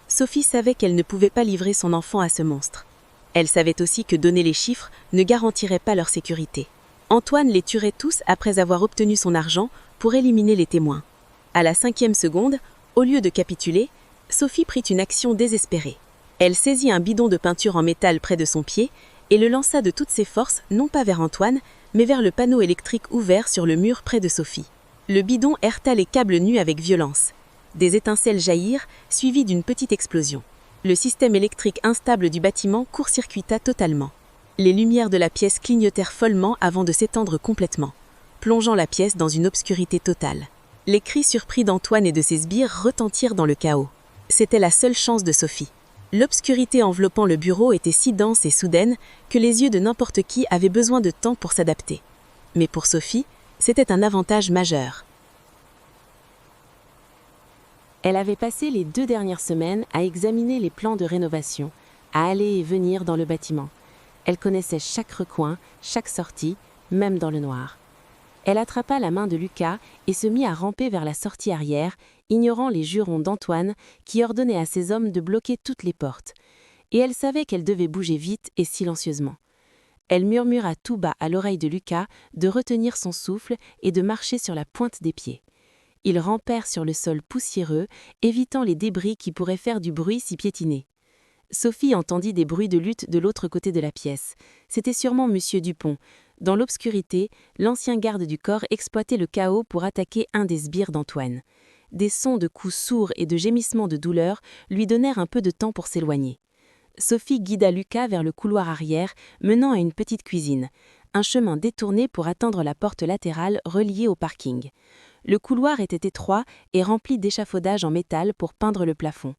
Sophie savait qu'elle ne pouvait pas livrer son enfant à ce monstre. Elle savait aussi que donner les chiffres ne garantirait pas leur sécurité. Antoine les tuerait tous après avoir obtenu son argent pour éliminer les témoins. À la 5e seconde, au lieu de capituler, Sophie prit une action désespérée. Elle saisit un bidon de peinture en métal près de son pied et le lança de toutes ses forces non pas vers Antoine, mais vers le panneau électrique ouvert sur le mur près de Sophie. Le bidon heurta les câbles nus avec violence. Des étincelles jaillirent, suivies d'une petite explosion. Le système électrique instable du bâtiment court-circuita totalement. Les lumières de la pièce clignotèrent follement avant de s'éteindre complètement, plongeant la pièce dans une obscurité totale. Les cris surpris d'Antoine et de ses sbires retentirent dans le chaos. C'était la seule chance de Sophie. L'obscurité enveloppant le bureau était si dense et soudaine que les yeux de n'importe qui avaient besoin de temps pour s'adapter. Mais pour Sophie, c'était un avantage majeur. Elle avait passé les 2 dernières semaines à examiner les plans de rénovation, à aller et venir dans le bâtiment. Elle connaissait chaque recoin, chaque sortie, même dans le noir. Elle attrapa la main de Lucas et se mit à ramper vers la sortie arrière, ignorant les jurons d'Antoine qui ordonnait à ses hommes de bloquer toutes les portes. Et elle savait qu'elle devait bouger vite et silencieusement. Elle murmura tout bas à l'oreille de Lucas de retenir son souffle et de marcher sur la pointe des pieds. Ils rampèrent sur le sol poussiéreux, évitant les débris qui pourraient faire du bruit s'y piétiner. Sophie entendit des bruits de lutte de l'autre côté de la pièce. C'était sûrement Monsieur Dupont. Dans l'obscurité, l'ancien garde du corps exploitait le chaos pour attaquer un des sbires d'Antoine. Des sons de coups sourds et de gémissements de douleur lui donnèrent un peu de temps pour s'éloigner. Sophie guida Lucas vers le couloir arrière, menant à une petite cuisine. Un chemin détourné pour atteindre la porte latérale reliée au parking. Le couloir était étroit et rempli d'échafaudages en métal pour peindre le plafond.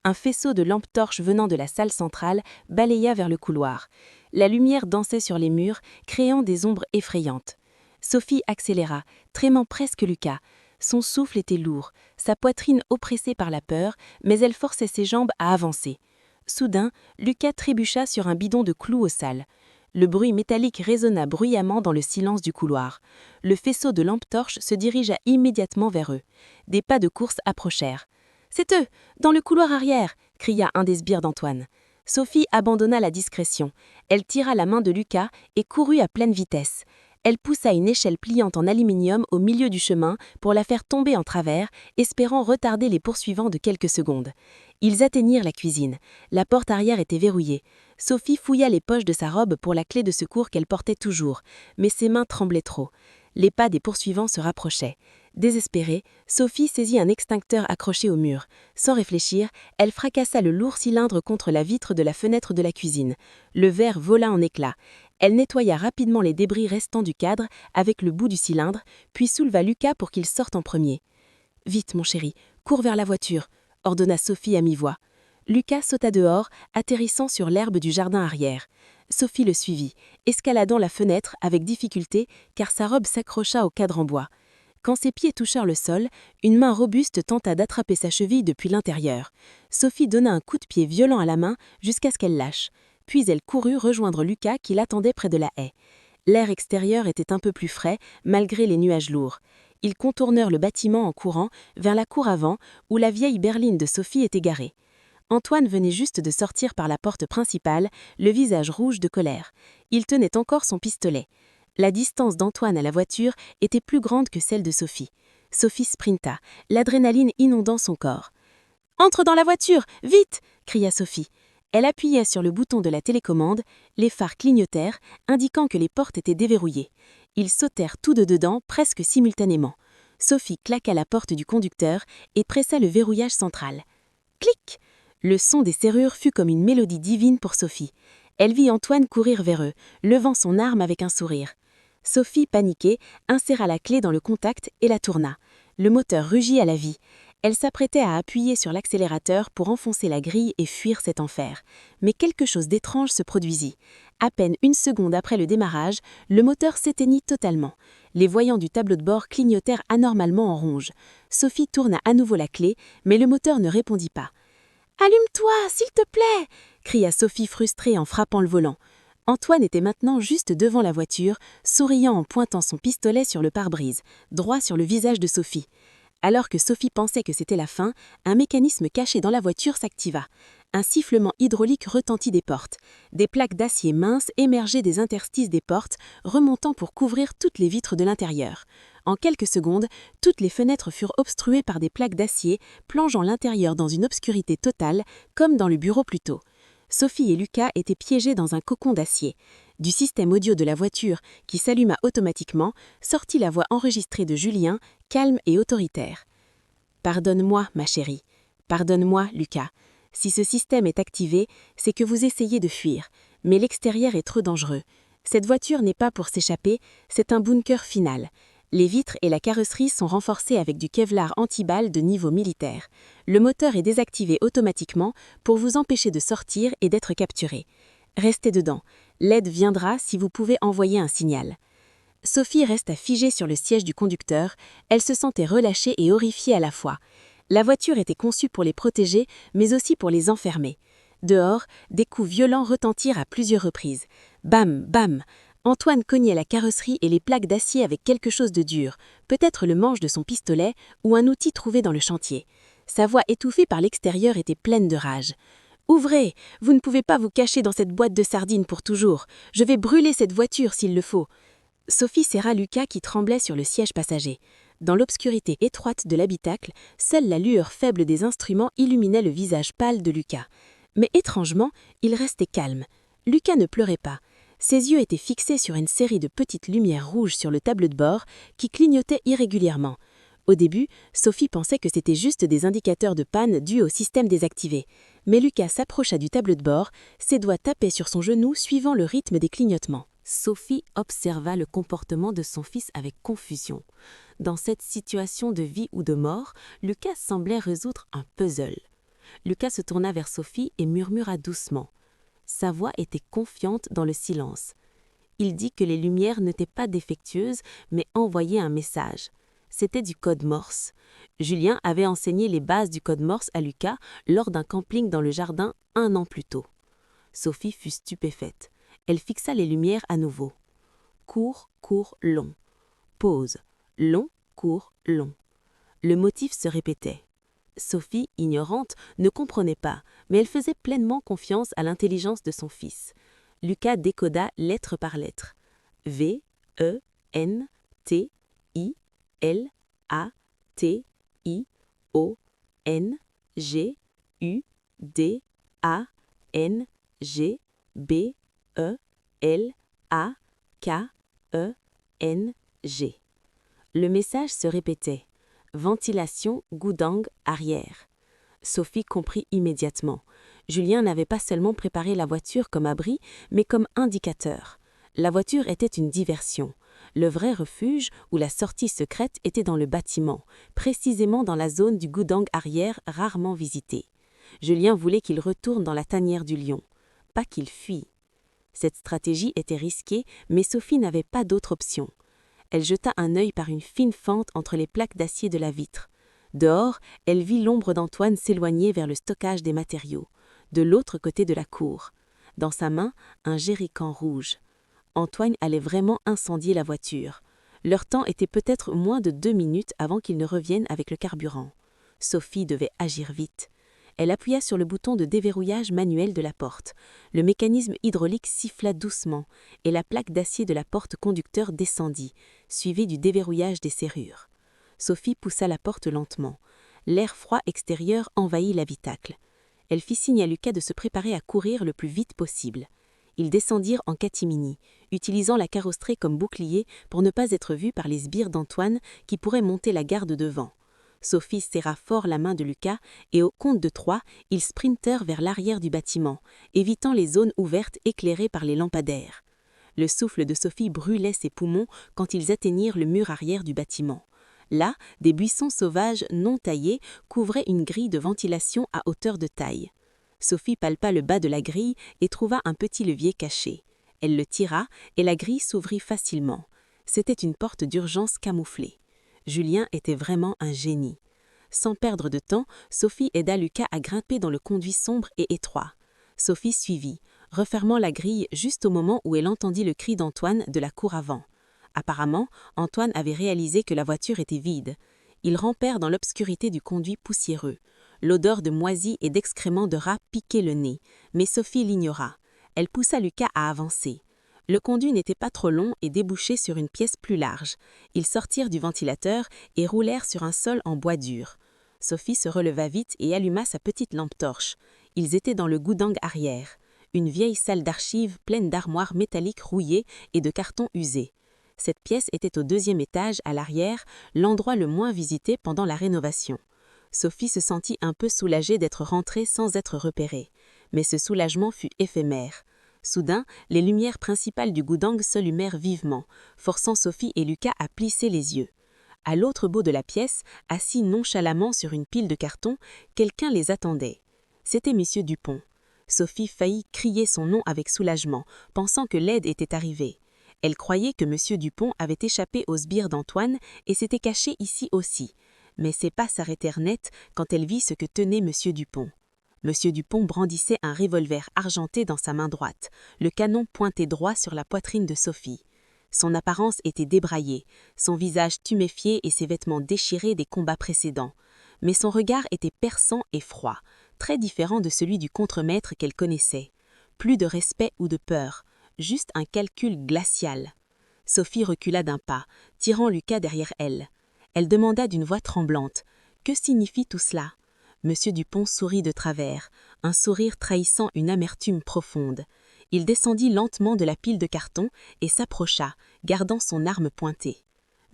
Un faisceau de lampes torches venant de la salle centrale balaya vers le couloir. La lumière dansait sur les murs, créant des ombres effrayantes. Sophie accéléra, trémant presque Lucas. Son souffle était lourd, sa poitrine oppressée par la peur, mais elle forçait ses jambes à avancer. Soudain, Lucas trébucha sur un bidon de clous au sale. Le bruit métallique résonna bruyamment dans le silence du couloir. Le faisceau de lampes torches se dirigea immédiatement vers eux. Des pas de course approchèrent. « C'est eux, dans le couloir arrière !» cria un des sbires d'Antoine. Sophie abandonna la discrétion. Elle tira la main de Lucas et courut à pleine vitesse. Elle poussa une échelle pliante en aluminium au milieu du chemin pour la faire tomber en travers, espérant retarder les poursuivants de quelques secondes. Ils atteignirent la cuisine. La porte arrière était verrouillée. Sophie fouilla les poches de sa robe pour la clé de secours qu'elle portait toujours, mais ses mains tremblaient trop. Les pas des poursuivants se rapprochaient. Désespérée, Sophie saisit un extincteur accroché au mur. Sans réfléchir, elle fracassa le lourd cylindre contre la vitre de la fenêtre de la cuisine. Le verre vola en éclats. Elle nettoya rapidement les débris restants du cadre avec le bout du cylindre, puis souleva Lucas pour qu'il sorte en premier. « Vite, mon chéri, cours vers la voiture !» ordonna Sophie à mi-voix. Lucas sauta dehors, atterrissant sur l'herbe du jardin arrière. Sophie le suivit, escaladant la fenêtre avec difficulté car sa robe s'accrocha au cadre en bois. Quand ses pieds touchèrent le sol, une main robuste tenta d'attraper sa cheville depuis l'intérieur. Sophie donna un coup de pied violent à la main jusqu'à ce qu'elle lâche. Puis elle courut rejoindre Lucas qui l'attendait près de la haie. L'air extérieur était un peu plus frais, malgré les nuages lourds. Ils contournèrent le bâtiment en courant vers la cour avant, où la vieille berline de Sophie était garée. Antoine venait juste de sortir par la porte principale, le visage rouge de colère. Il tenait encore son pistolet. La distance d'Antoine à la voiture était plus grande que celle de Sophie. Sophie sprinta, l'adrénaline inondant son corps. « Entre dans la voiture, vite !» cria Sophie. Elle appuyait sur le bouton de la télécommande, les phares clignotèrent, indiquant que les portes étaient déverrouillées. Ils sautèrent tous deux dedans, presque simultanément. Sophie claqua la porte du conducteur et pressa le verrouillage central. Clic ! Le son des serrures fut comme une mélodie divine pour Sophie. Elle vit Antoine courir vers eux, levant son arme avec un sourire. Sophie, paniquée, inséra la clé dans le contact et la tourna. Le moteur rugit à la vie. Elle s'apprêtait à appuyer sur l'accélérateur pour enfoncer la grille et fuir cet enfer. Mais quelque chose d'étrange se produisit. À peine une seconde après le démarrage, le moteur s'éteignit totalement. Les voyants du tableau de bord clignotèrent anormalement en rouge. Sophie tourna à nouveau la clé, mais le moteur ne répondit pas. « Allume-toi, s'il te plaît !» cria Sophie frustrée en frappant le volant. Antoine était maintenant juste devant la voiture, souriant en pointant son pistolet sur le pare-brise, droit sur le visage de Sophie. Alors que Sophie pensait que c'était la fin, un mécanisme caché dans la voiture s'activa. Un sifflement hydraulique retentit des portes. Des plaques d'acier minces émergeaient des interstices des portes, remontant pour couvrir toutes les vitres de l'intérieur. En quelques secondes, toutes les fenêtres furent obstruées par des plaques d'acier, plongeant l'intérieur dans une obscurité totale, comme dans le bureau plus tôt. Sophie et Lucas étaient piégés dans un cocon d'acier. Du système audio de la voiture, qui s'alluma automatiquement, sortit la voix enregistrée de Julien, calme et autoritaire. « Pardonne-moi, ma chérie. Pardonne-moi, Lucas. Si ce système est activé, c'est que vous essayez de fuir. Mais l'extérieur est trop dangereux. Cette voiture n'est pas pour s'échapper, c'est un bunker final. Les vitres et la carrosserie sont renforcées avec du Kevlar anti-balles de niveau militaire. Le moteur est désactivé automatiquement pour vous empêcher de sortir et d'être capturé. Restez dedans. L'aide viendra si vous pouvez envoyer un signal. » Sophie resta figée sur le siège du conducteur. Elle se sentait relâchée et horrifiée à la fois. La voiture était conçue pour les protéger, mais aussi pour les enfermer. Dehors, des coups violents retentirent à plusieurs reprises. Bam, bam! Antoine cognait la carrosserie et les plaques d'acier avec quelque chose de dur, peut-être le manche de son pistolet ou un outil trouvé dans le chantier. Sa voix étouffée par l'extérieur était pleine de rage. « Ouvrez! Vous ne pouvez pas vous cacher dans cette boîte de sardines pour toujours. Je vais brûler cette voiture s'il le faut. » Sophie serra Lucas qui tremblait sur le siège passager. Dans l'obscurité étroite de l'habitacle, seule la lueur faible des instruments illuminait le visage pâle de Lucas. Mais étrangement, il restait calme. Lucas ne pleurait pas. Ses yeux étaient fixés sur une série de petites lumières rouges sur le tableau de bord qui clignotaient irrégulièrement. Au début, Sophie pensait que c'était juste des indicateurs de panne dus au système désactivé. Mais Lucas s'approcha du tableau de bord, ses doigts tapaient sur son genou suivant le rythme des clignotements. « Sophie observa le comportement de son fils avec confusion. Dans cette situation de vie ou de mort, Lucas semblait résoudre un puzzle. Lucas se tourna vers Sophie et murmura doucement. Sa voix était confiante dans le silence. Il dit que les lumières n'étaient pas défectueuses, mais envoyaient un message. C'était du code Morse. Julien avait enseigné les bases du code Morse à Lucas lors d'un camping dans le jardin 1 an plus tôt. Sophie fut stupéfaite. Elle fixa les lumières à nouveau. Court, court, long. Pause. Long, court, long. Le motif se répétait. Sophie, ignorante, ne comprenait pas, mais elle faisait pleinement confiance à l'intelligence de son fils. Lucas décoda lettre par lettre. V, E, N, T, I, L, A, T, I, O, N, G, U, D, A, N, G, B, E, L, A, K, E, N, G. Le message se répétait. Ventilation, goudang, arrière. Sophie comprit immédiatement. Julien n'avait pas seulement préparé la voiture comme abri, mais comme indicateur. La voiture était une diversion. Le vrai refuge, ou la sortie secrète, était dans le bâtiment, précisément dans la zone du goudang arrière rarement visitée. Julien voulait qu'il retourne dans la tanière du lion, pas qu'il fuit. Cette stratégie était risquée, mais Sophie n'avait pas d'autre option. Elle jeta un œil par une fine fente entre les plaques d'acier de la vitre. Dehors, elle vit l'ombre d'Antoine s'éloigner vers le stockage des matériaux, de l'autre côté de la cour. Dans sa main, un jerrycan rouge. Antoine allait vraiment incendier la voiture. Leur temps était peut-être moins de 2 minutes avant qu'ils ne reviennent avec le carburant. Sophie devait agir vite. Elle appuya sur le bouton de déverrouillage manuel de la porte. Le mécanisme hydraulique siffla doucement et la plaque d'acier de la porte conducteur descendit, suivie du déverrouillage des serrures. Sophie poussa la porte lentement. L'air froid extérieur envahit l'habitacle. Elle fit signe à Lucas de se préparer à courir le plus vite possible. Ils descendirent en catimini, utilisant la carrosserie comme bouclier pour ne pas être vus par les sbires d'Antoine qui pourraient monter la garde devant. Sophie serra fort la main de Lucas et au compte de 3, ils sprintèrent vers l'arrière du bâtiment, évitant les zones ouvertes éclairées par les lampadaires. Le souffle de Sophie brûlait ses poumons quand ils atteignirent le mur arrière du bâtiment. Là, des buissons sauvages non taillés couvraient une grille de ventilation à hauteur de taille. Sophie palpa le bas de la grille et trouva un petit levier caché. Elle le tira et la grille s'ouvrit facilement. C'était une porte d'urgence camouflée. Julien était vraiment un génie. Sans perdre de temps, Sophie aida Lucas à grimper dans le conduit sombre et étroit. Sophie suivit, refermant la grille juste au moment où elle entendit le cri d'Antoine de la cour avant. Apparemment, Antoine avait réalisé que la voiture était vide. Ils rampèrent dans l'obscurité du conduit poussiéreux. L'odeur de moisie et d'excréments de rats piquait le nez, mais Sophie l'ignora. Elle poussa Lucas à avancer. Le conduit n'était pas trop long et débouchait sur une pièce plus large. Ils sortirent du ventilateur et roulèrent sur un sol en bois dur. Sophie se releva vite et alluma sa petite lampe torche. Ils étaient dans le goudang arrière, une vieille salle d'archives pleine d'armoires métalliques rouillées et de cartons usés. Cette pièce était au 2e étage à l'arrière, l'endroit le moins visité pendant la rénovation. Sophie se sentit un peu soulagée d'être rentrée sans être repérée. Mais ce soulagement fut éphémère. Soudain, les lumières principales du goudang s'allumèrent vivement, forçant Sophie et Lucas à plisser les yeux. À l'autre bout de la pièce, assis nonchalamment sur une pile de cartons, quelqu'un les attendait. C'était M. Dupont. Sophie faillit crier son nom avec soulagement, pensant que l'aide était arrivée. Elle croyait que M. Dupont avait échappé aux sbires d'Antoine et s'était caché ici aussi. Mais ses pas s'arrêtèrent net quand elle vit ce que tenait M. Dupont. M. Dupont brandissait un revolver argenté dans sa main droite, le canon pointé droit sur la poitrine de Sophie. Son apparence était débraillée, son visage tuméfié et ses vêtements déchirés des combats précédents. Mais son regard était perçant et froid, très différent de celui du contremaître qu'elle connaissait. Plus de respect ou de peur, juste un calcul glacial. Sophie recula d'un pas, tirant Lucas derrière elle. Elle demanda d'une voix tremblante « Que signifie tout cela ?» M. Dupont sourit de travers, un sourire trahissant une amertume profonde. Il descendit lentement de la pile de cartons et s'approcha, gardant son arme pointée.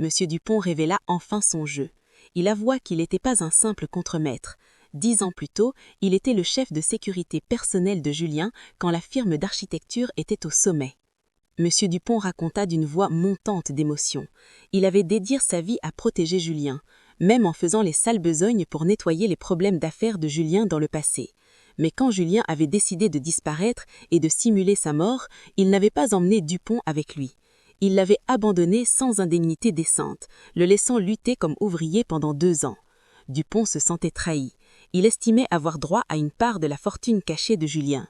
M. Dupont révéla enfin son jeu. Il avoua qu'il n'était pas un simple contremaître. 10 ans plus tôt, il était le chef de sécurité personnel de Julien quand la firme d'architecture était au sommet. Monsieur Dupont raconta d'une voix montante d'émotion. Il avait dédié sa vie à protéger Julien, même en faisant les sales besognes pour nettoyer les problèmes d'affaires de Julien dans le passé. Mais quand Julien avait décidé de disparaître et de simuler sa mort, il n'avait pas emmené Dupont avec lui. Il l'avait abandonné sans indemnité décente, le laissant lutter comme ouvrier pendant 2 ans. Dupont se sentait trahi. Il estimait avoir droit à une part de la fortune cachée de Julien.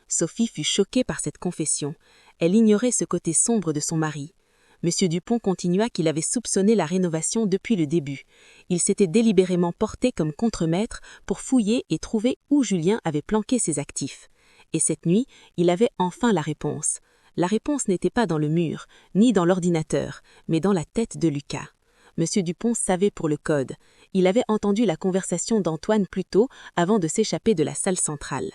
Sophie fut choquée par cette confession. Elle ignorait ce côté sombre de son mari. Monsieur Dupont continua qu'il avait soupçonné la rénovation depuis le début. Il s'était délibérément porté comme contremaître pour fouiller et trouver où Julien avait planqué ses actifs. Et cette nuit, il avait enfin la réponse. La réponse n'était pas dans le mur, ni dans l'ordinateur, mais dans la tête de Lucas. Monsieur Dupont savait pour le code. Il avait entendu la conversation d'Antoine plus tôt avant de s'échapper de la salle centrale.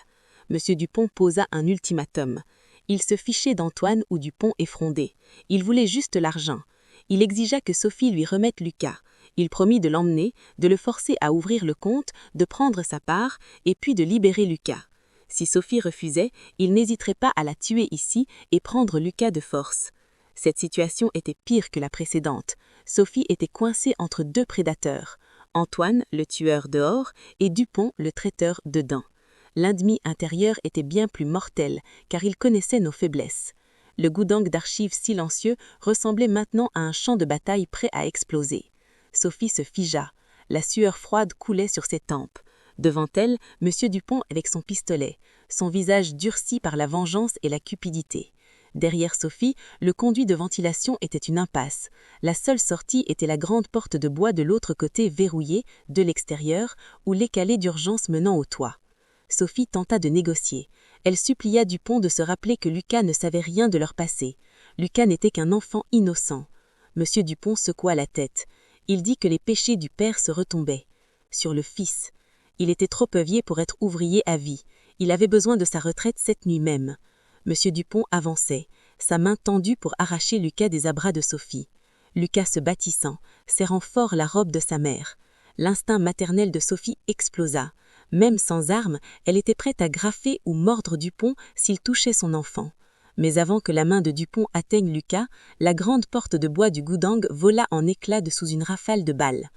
Monsieur Dupont posa un ultimatum. Il se fichait d'Antoine ou Dupont effrondé. Il voulait juste l'argent. Il exigea que Sophie lui remette Lucas. Il promit de l'emmener, de le forcer à ouvrir le compte, de prendre sa part, et puis de libérer Lucas. Si Sophie refusait, il n'hésiterait pas à la tuer ici et prendre Lucas de force. Cette situation était pire que la précédente. Sophie était coincée entre 2 prédateurs. Antoine, le tueur dehors, et Dupont, le traiteur dedans. L'ennemi intérieur était bien plus mortel, car il connaissait nos faiblesses. Le goudang d'archives silencieux ressemblait maintenant à un champ de bataille prêt à exploser. Sophie se figea. La sueur froide coulait sur ses tempes. Devant elle, Monsieur Dupont avec son pistolet, son visage durci par la vengeance et la cupidité. Derrière Sophie, le conduit de ventilation était une impasse. La seule sortie était la grande porte de bois de l'autre côté verrouillée, de l'extérieur, ou l'écalé d'urgence menant au toit. Sophie tenta de négocier. Elle supplia Dupont de se rappeler que Lucas ne savait rien de leur passé. Lucas n'était qu'un enfant innocent. Monsieur Dupont secoua la tête. Il dit que les péchés du père se retombaient. Sur le fils. Il était trop vieux pour être ouvrier à vie. Il avait besoin de sa retraite cette nuit même. Monsieur Dupont avançait, sa main tendue pour arracher Lucas des bras de Sophie. Lucas se bâtissant, serrant fort la robe de sa mère. L'instinct maternel de Sophie explosa. Même sans armes, elle était prête à graffer ou mordre Dupont s'il touchait son enfant. Mais avant que la main de Dupont atteigne Lucas, la grande porte de bois du goudang vola en éclats de sous une rafale de balles.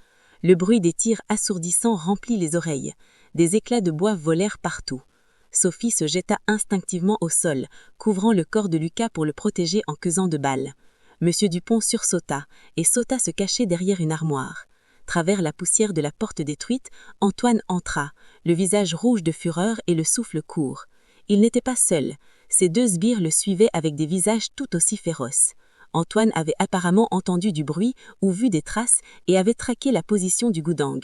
Le bruit des tirs assourdissants remplit les oreilles. Des éclats de bois volèrent partout. Sophie se jeta instinctivement au sol, couvrant le corps de Lucas pour le protéger en causant de balles. Monsieur Dupont sursauta et sauta se cacher derrière une armoire. Travers la poussière de la porte détruite, Antoine entra, le visage rouge de fureur et le souffle court. Il n'était pas seul. Ses 2 sbires le suivaient avec des visages tout aussi féroces. Antoine avait apparemment entendu du bruit ou vu des traces et avait traqué la position du goudang.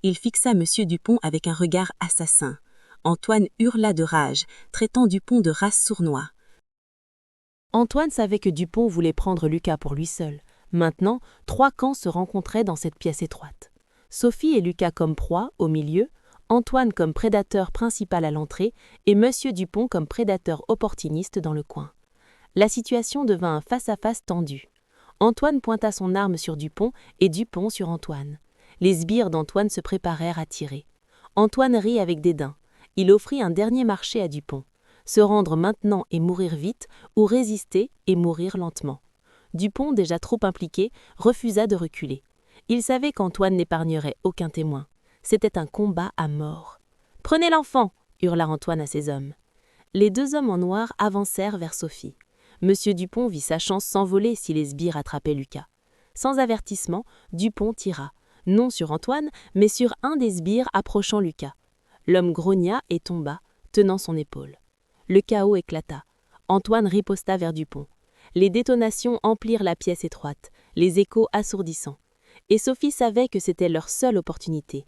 Il fixa Monsieur Dupont avec un regard assassin. Antoine hurla de rage, traitant Dupont de race sournois. Antoine savait que Dupont voulait prendre Lucas pour lui seul. Maintenant, 3 camps se rencontraient dans cette pièce étroite. Sophie et Lucas comme proie, au milieu, Antoine comme prédateur principal à l'entrée et Monsieur Dupont comme prédateur opportuniste dans le coin. La situation devint un face-à-face tendu. Antoine pointa son arme sur Dupont et Dupont sur Antoine. Les sbires d'Antoine se préparèrent à tirer. Antoine rit avec dédain. Il offrit un dernier marché à Dupont. Se rendre maintenant et mourir vite, ou résister et mourir lentement. Dupont, déjà trop impliqué, refusa de reculer. Il savait qu'Antoine n'épargnerait aucun témoin. C'était un combat à mort. « Prenez l'enfant !» hurla Antoine à ses hommes. Les 2 hommes en noir avancèrent vers Sophie. Monsieur Dupont vit sa chance s'envoler si les sbires attrapaient Lucas. Sans avertissement, Dupont tira, non sur Antoine, mais sur un des sbires approchant Lucas. L'homme grogna et tomba, tenant son épaule. Le chaos éclata. Antoine riposta vers Dupont. Les détonations emplirent la pièce étroite, les échos assourdissants. Et Sophie savait que c'était leur seule opportunité.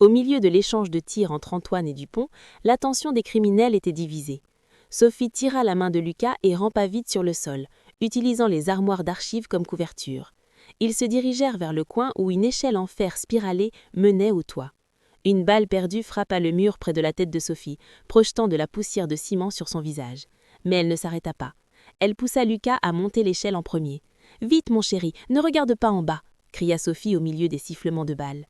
Au milieu de l'échange de tirs entre Antoine et Dupont, l'attention des criminels était divisée. Sophie tira la main de Lucas et rampa vite sur le sol, utilisant les armoires d'archives comme couverture. Ils se dirigèrent vers le coin où une échelle en fer spiralée menait au toit. Une balle perdue frappa le mur près de la tête de Sophie, projetant de la poussière de ciment sur son visage. Mais elle ne s'arrêta pas. Elle poussa Lucas à monter l'échelle en premier. « Vite, mon chéri, ne regarde pas en bas !» cria Sophie au milieu des sifflements de balles.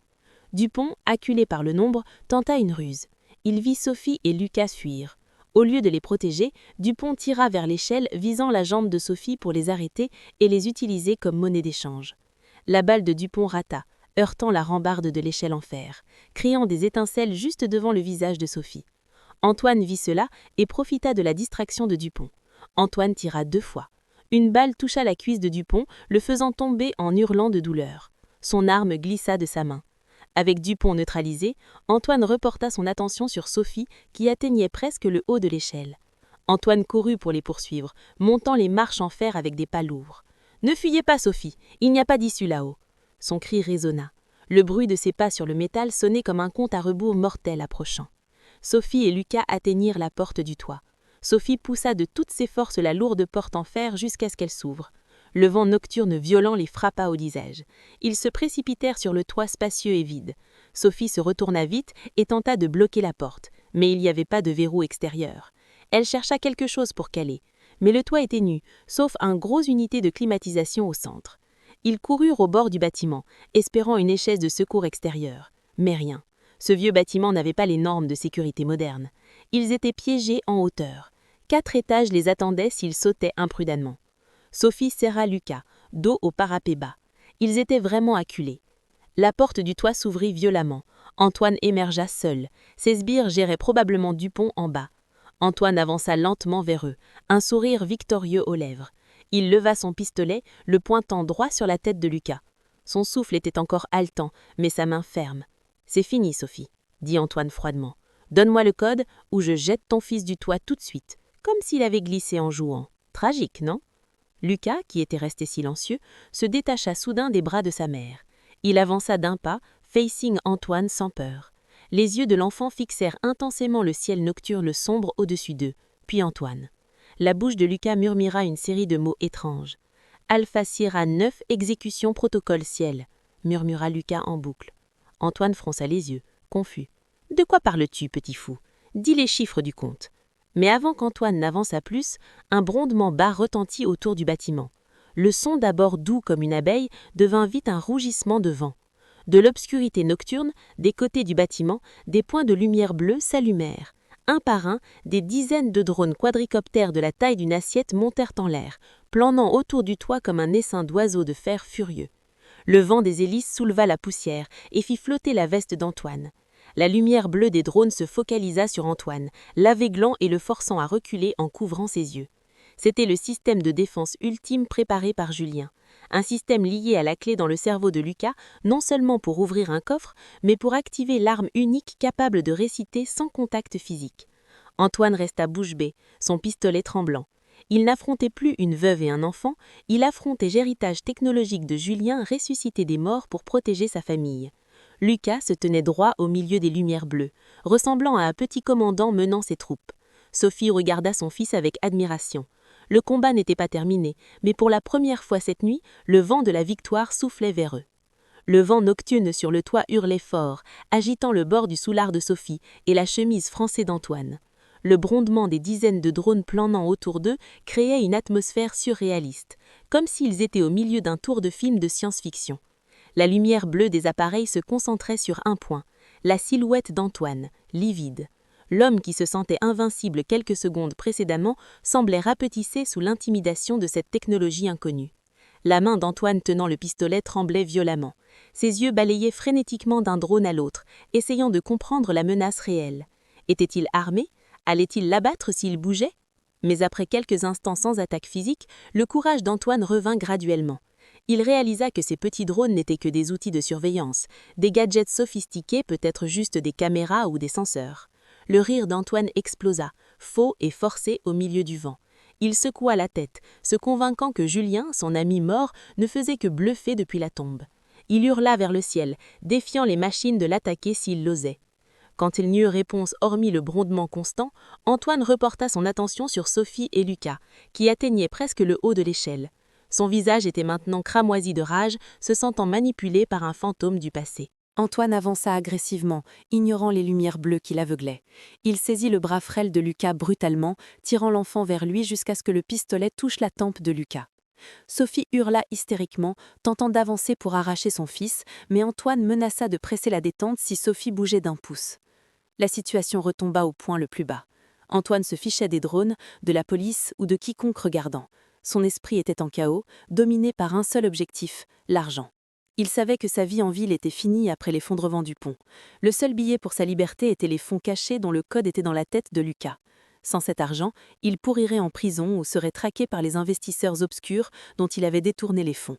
Dupont, acculé par le nombre, tenta une ruse. Il vit Sophie et Lucas fuir. Au lieu de les protéger, Dupont tira vers l'échelle visant la jambe de Sophie pour les arrêter et les utiliser comme monnaie d'échange. La balle de Dupont rata, heurtant la rambarde de l'échelle en fer, criant des étincelles juste devant le visage de Sophie. Antoine vit cela et profita de la distraction de Dupont. Antoine tira 2 fois. Une balle toucha la cuisse de Dupont, le faisant tomber en hurlant de douleur. Son arme glissa de sa main. Avec Dupont neutralisé, Antoine reporta son attention sur Sophie qui atteignait presque le haut de l'échelle. Antoine courut pour les poursuivre, montant les marches en fer avec des pas lourds. « Ne fuyez pas, Sophie, il n'y a pas d'issue là-haut !» Son cri résonna. Le bruit de ses pas sur le métal sonnait comme un compte à rebours mortel approchant. Sophie et Lucas atteignirent la porte du toit. Sophie poussa de toutes ses forces la lourde porte en fer jusqu'à ce qu'elle s'ouvre. Le vent nocturne violent les frappa au visage. Ils se précipitèrent sur le toit spacieux et vide. Sophie se retourna vite et tenta de bloquer la porte, mais il n'y avait pas de verrou extérieur. Elle chercha quelque chose pour caler, mais le toit était nu, sauf une grosse unité de climatisation au centre. Ils coururent au bord du bâtiment, espérant une échelle de secours extérieure. Mais rien. Ce vieux bâtiment n'avait pas les normes de sécurité modernes. Ils étaient piégés en hauteur. 4 étages les attendaient s'ils sautaient imprudemment. Sophie serra Lucas, dos au parapet bas. Ils étaient vraiment acculés. La porte du toit s'ouvrit violemment. Antoine émergea seul. Ses sbires géraient probablement Dupont en bas. Antoine avança lentement vers eux, un sourire victorieux aux lèvres. Il leva son pistolet, le pointant droit sur la tête de Lucas. Son souffle était encore haletant, mais sa main ferme. « C'est fini, Sophie, » dit Antoine froidement. « Donne-moi le code ou je jette ton fils du toit tout de suite, comme s'il avait glissé en jouant. Tragique, non ?» Lucas, qui était resté silencieux, se détacha soudain des bras de sa mère. Il avança d'un pas, facing Antoine sans peur. Les yeux de l'enfant fixèrent intensément le ciel nocturne sombre au-dessus d'eux, puis Antoine. La bouche de Lucas murmura une série de mots étranges. « Alpha Sierra 9, exécution protocole ciel », murmura Lucas en boucle. Antoine fronça les yeux, confus. « De quoi parles-tu, petit fou ? Dis les chiffres du compte. » Mais avant qu'Antoine n'avançât plus, un grondement bas retentit autour du bâtiment. Le son, d'abord doux comme une abeille, devint vite un rougissement de vent. De l'obscurité nocturne, des côtés du bâtiment, des points de lumière bleue s'allumèrent. Un par un, des dizaines de drones quadricoptères de la taille d'une assiette montèrent en l'air, planant autour du toit comme un essaim d'oiseaux de fer furieux. Le vent des hélices souleva la poussière et fit flotter la veste d'Antoine. La lumière bleue des drones se focalisa sur Antoine, l'aveuglant et le forçant à reculer en couvrant ses yeux. C'était le système de défense ultime préparé par Julien. Un système lié à la clé dans le cerveau de Lucas, non seulement pour ouvrir un coffre, mais pour activer l'arme unique capable de réciter sans contact physique. Antoine resta bouche bée, son pistolet tremblant. Il n'affrontait plus une veuve et un enfant, il affrontait l'héritage technologique de Julien ressuscité des morts pour protéger sa famille. Lucas se tenait droit au milieu des lumières bleues, ressemblant à un petit commandant menant ses troupes. Sophie regarda son fils avec admiration. Le combat n'était pas terminé, mais pour la première fois cette nuit, le vent de la victoire soufflait vers eux. Le vent nocturne sur le toit hurlait fort, agitant le bord du soulard de Sophie et la chemise froncée d'Antoine. Le grondement des dizaines de drones planant autour d'eux créait une atmosphère surréaliste, comme s'ils étaient au milieu d'un tour de film de science-fiction. La lumière bleue des appareils se concentrait sur un point, la silhouette d'Antoine, livide. L'homme qui se sentait invincible quelques secondes précédemment semblait rapetissé sous l'intimidation de cette technologie inconnue. La main d'Antoine tenant le pistolet tremblait violemment. Ses yeux balayaient frénétiquement d'un drone à l'autre, essayant de comprendre la menace réelle. Était-il armé ? Allait-il l'abattre s'il bougeait ? Mais après quelques instants sans attaque physique, le courage d'Antoine revint graduellement. Il réalisa que ces petits drones n'étaient que des outils de surveillance, des gadgets sophistiqués, peut-être juste des caméras ou des senseurs. Le rire d'Antoine explosa, faux et forcé au milieu du vent. Il secoua la tête, se convainquant que Julien, son ami mort, ne faisait que bluffer depuis la tombe. Il hurla vers le ciel, défiant les machines de l'attaquer s'il l'osait. Quand il n'y eut réponse hormis le grondement constant, Antoine reporta son attention sur Sophie et Lucas, qui atteignaient presque le haut de l'échelle. Son visage était maintenant cramoisi de rage, se sentant manipulé par un fantôme du passé. Antoine avança agressivement, ignorant les lumières bleues qui l'aveuglaient. Il saisit le bras frêle de Lucas brutalement, tirant l'enfant vers lui jusqu'à ce que le pistolet touche la tempe de Lucas. Sophie hurla hystériquement, tentant d'avancer pour arracher son fils, mais Antoine menaça de presser la détente si Sophie bougeait d'un pouce. La situation retomba au point le plus bas. Antoine se fichait des drones, de la police ou de quiconque regardant. Son esprit était en chaos, dominé par un seul objectif, l'argent. Il savait que sa vie en ville était finie après l'effondrement du pont. Le seul billet pour sa liberté était les fonds cachés dont le code était dans la tête de Lucas. Sans cet argent, il pourrirait en prison ou serait traqué par les investisseurs obscurs dont il avait détourné les fonds.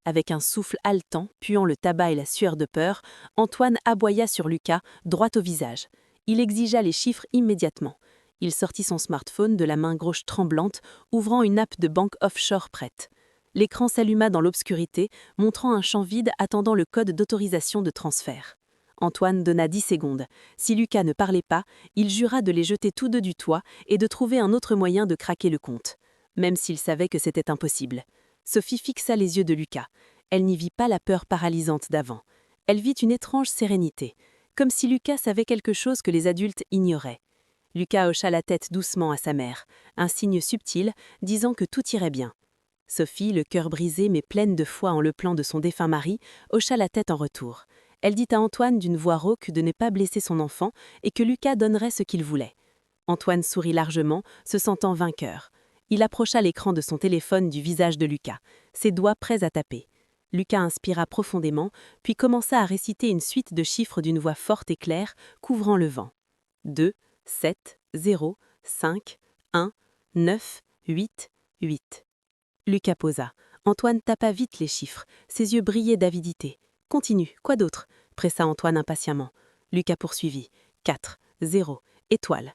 Avec un souffle haletant, puant le tabac et la sueur de peur, Antoine aboya sur Lucas, droit au visage. Il exigea les chiffres immédiatement. Il sortit son smartphone de la main gauche tremblante, ouvrant une app de banque offshore prête. L'écran s'alluma dans l'obscurité, montrant un champ vide attendant le code d'autorisation de transfert. Antoine donna 10 secondes. Si Lucas ne parlait pas, il jura de les jeter tous deux du toit et de trouver un autre moyen de craquer le compte, même s'il savait que c'était impossible. Sophie fixa les yeux de Lucas. Elle n'y vit pas la peur paralysante d'avant. Elle vit une étrange sérénité, comme si Lucas savait quelque chose que les adultes ignoraient. Lucas hocha la tête doucement à sa mère, un signe subtil disant que tout irait bien. Sophie, le cœur brisé mais pleine de foi en le plan de son défunt mari, hocha la tête en retour. Elle dit à Antoine d'une voix rauque de ne pas blesser son enfant et que Lucas donnerait ce qu'il voulait. Antoine sourit largement, se sentant vainqueur. Il approcha l'écran de son téléphone du visage de Lucas, ses doigts prêts à taper. Lucas inspira profondément, puis commença à réciter une suite de chiffres d'une voix forte et claire, couvrant le vent. 2, 7, 0, 5, 1, 9, 8, 8. Lucas posa. Antoine tapa vite les chiffres, ses yeux brillaient d'avidité. « Continue, quoi d'autre ?» pressa Antoine impatiemment. Lucas poursuivit. 4, 0, étoile.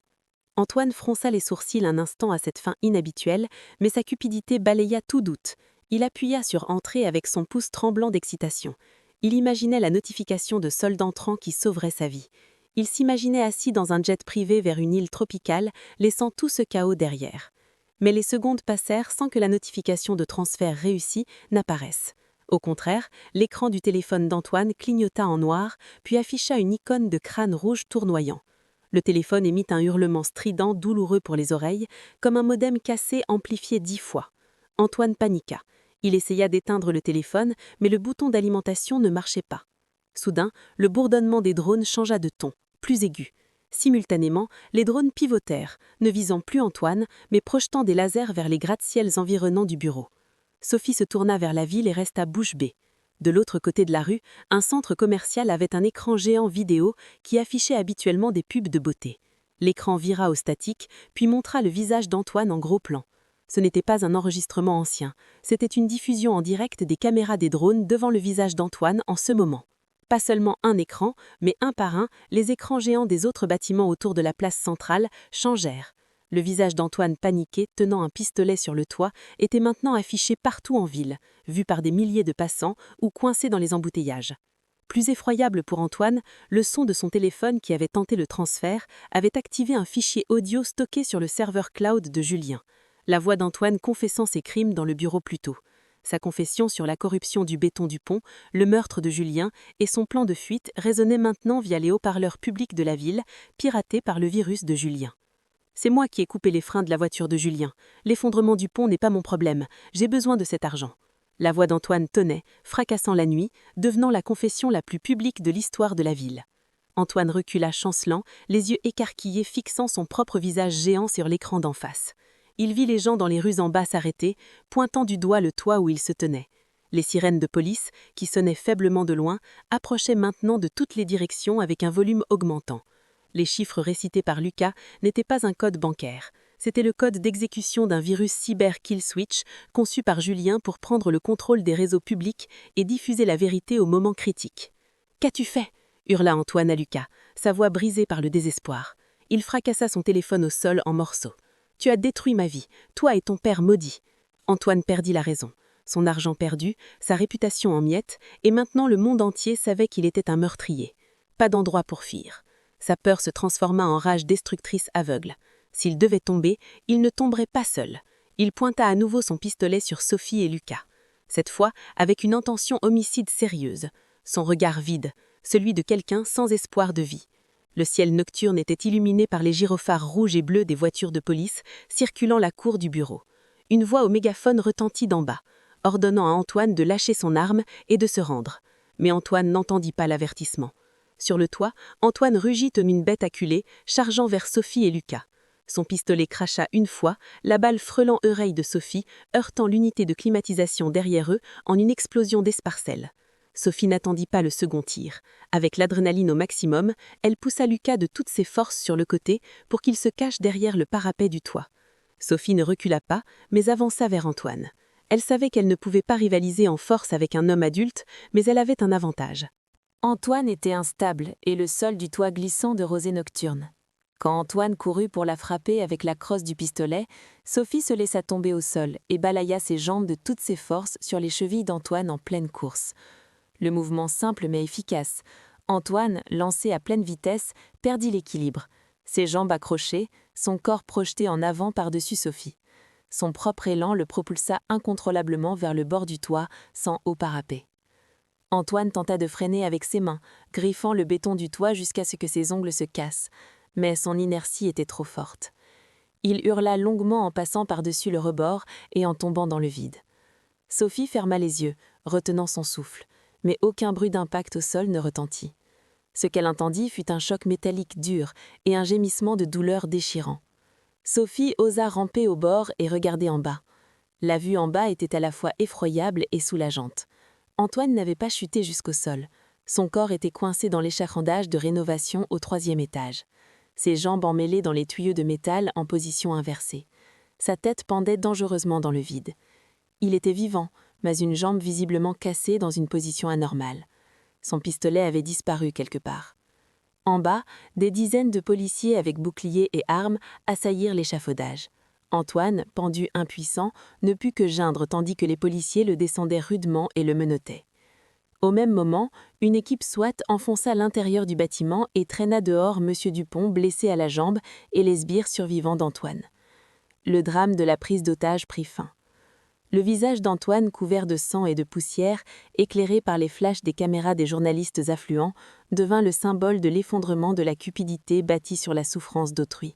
Antoine fronça les sourcils un instant à cette fin inhabituelle, mais sa cupidité balaya tout doute. Il appuya sur Entrée avec son pouce tremblant d'excitation. Il imaginait la notification de solde entrant qui sauverait sa vie. Il s'imaginait assis dans un jet privé vers une île tropicale, laissant tout ce chaos derrière. Mais les secondes passèrent sans que la notification de transfert réussi n'apparaisse. Au contraire, l'écran du téléphone d'Antoine clignota en noir, puis afficha une icône de crâne rouge tournoyant. Le téléphone émit un hurlement strident, douloureux pour les oreilles, comme un modem cassé amplifié 10 fois. Antoine paniqua. Il essaya d'éteindre le téléphone, mais le bouton d'alimentation ne marchait pas. Soudain, le bourdonnement des drones changea de ton, plus aigu. Simultanément, les drones pivotèrent, ne visant plus Antoine, mais projetant des lasers vers les gratte-ciels environnants du bureau. Sophie se tourna vers la ville et resta bouche bée. De l'autre côté de la rue, un centre commercial avait un écran géant vidéo qui affichait habituellement des pubs de beauté. L'écran vira au statique, puis montra le visage d'Antoine en gros plan. Ce n'était pas un enregistrement ancien, c'était une diffusion en direct des caméras des drones devant le visage d'Antoine en ce moment. Pas seulement un écran, mais un par un, les écrans géants des autres bâtiments autour de la place centrale changèrent. Le visage d'Antoine paniqué, tenant un pistolet sur le toit, était maintenant affiché partout en ville, vu par des milliers de passants ou coincé dans les embouteillages. Plus effroyable pour Antoine, le son de son téléphone qui avait tenté le transfert avait activé un fichier audio stocké sur le serveur cloud de Julien. La voix d'Antoine confessant ses crimes dans le bureau plus tôt. Sa confession sur la corruption du béton du pont, le meurtre de Julien et son plan de fuite résonnaient maintenant via les haut-parleurs publics de la ville, piratés par le virus de Julien. C'est moi qui ai coupé les freins de la voiture de Julien. L'effondrement du pont n'est pas mon problème. J'ai besoin de cet argent. La voix d'Antoine tonnait, fracassant la nuit, devenant la confession la plus publique de l'histoire de la ville. Antoine recula chancelant, les yeux écarquillés fixant son propre visage géant sur l'écran d'en face. Il vit les gens dans les rues en bas s'arrêter, pointant du doigt le toit où ils se tenaient. Les sirènes de police, qui sonnaient faiblement de loin, approchaient maintenant de toutes les directions avec un volume augmentant. Les chiffres récités par Lucas n'étaient pas un code bancaire. C'était le code d'exécution d'un virus cyber kill switch conçu par Julien pour prendre le contrôle des réseaux publics et diffuser la vérité au moment critique. « Qu'as-tu fait » hurla Antoine à Lucas, sa voix brisée par le désespoir. Il fracassa son téléphone au sol en morceaux. « Tu as détruit ma vie, toi et ton père maudit. » Antoine perdit la raison. Son argent perdu, sa réputation en miettes, et maintenant le monde entier savait qu'il était un meurtrier. Pas d'endroit pour fuir. Sa peur se transforma en rage destructrice aveugle. S'il devait tomber, il ne tomberait pas seul. Il pointa à nouveau son pistolet sur Sophie et Lucas. Cette fois, avec une intention homicide sérieuse. Son regard vide, celui de quelqu'un sans espoir de vie. Le ciel nocturne était illuminé par les gyrophares rouges et bleus des voitures de police circulant la cour du bureau. Une voix au mégaphone retentit d'en bas, ordonnant à Antoine de lâcher son arme et de se rendre. Mais Antoine n'entendit pas l'avertissement. Sur le toit, Antoine rugit comme une bête acculée, chargeant vers Sophie et Lucas. Son pistolet cracha une fois, la balle frôlant l'oreille de Sophie, heurtant l'unité de climatisation derrière eux en une explosion d'esparcelle. Sophie n'attendit pas le second tir. Avec l'adrénaline au maximum, elle poussa Lucas de toutes ses forces sur le côté pour qu'il se cache derrière le parapet du toit. Sophie ne recula pas, mais avança vers Antoine. Elle savait qu'elle ne pouvait pas rivaliser en force avec un homme adulte, mais elle avait un avantage. Antoine était instable et le sol du toit glissant de rosée nocturne. Quand Antoine courut pour la frapper avec la crosse du pistolet, Sophie se laissa tomber au sol et balaya ses jambes de toutes ses forces sur les chevilles d'Antoine en pleine course. Le mouvement simple mais efficace. Antoine, lancé à pleine vitesse, perdit l'équilibre. Ses jambes accrochées, son corps projeté en avant par-dessus Sophie. Son propre élan le propulsa incontrôlablement vers le bord du toit, sans haut parapet. Antoine tenta de freiner avec ses mains, griffant le béton du toit jusqu'à ce que ses ongles se cassent, mais son inertie était trop forte. Il hurla longuement en passant par-dessus le rebord et en tombant dans le vide. Sophie ferma les yeux, retenant son souffle, mais aucun bruit d'impact au sol ne retentit. Ce qu'elle entendit fut un choc métallique dur et un gémissement de douleur déchirant. Sophie osa ramper au bord et regarder en bas. La vue en bas était à la fois effroyable et soulageante. Antoine n'avait pas chuté jusqu'au sol. Son corps était coincé dans l'échafaudage de rénovation au 3e étage. Ses jambes emmêlées dans les tuyaux de métal en position inversée. Sa tête pendait dangereusement dans le vide. Il était vivant, mais une jambe visiblement cassée dans une position anormale. Son pistolet avait disparu quelque part. En bas, des dizaines de policiers avec boucliers et armes assaillirent l'échafaudage. Antoine, pendu impuissant, ne put que geindre tandis que les policiers le descendaient rudement et le menottaient. Au même moment, une équipe SWAT enfonça l'intérieur du bâtiment et traîna dehors M. Dupont blessé à la jambe et les sbires survivants d'Antoine. Le drame de la prise d'otage prit fin. Le visage d'Antoine couvert de sang et de poussière, éclairé par les flashs des caméras des journalistes affluents, devint le symbole de l'effondrement de la cupidité bâtie sur la souffrance d'autrui.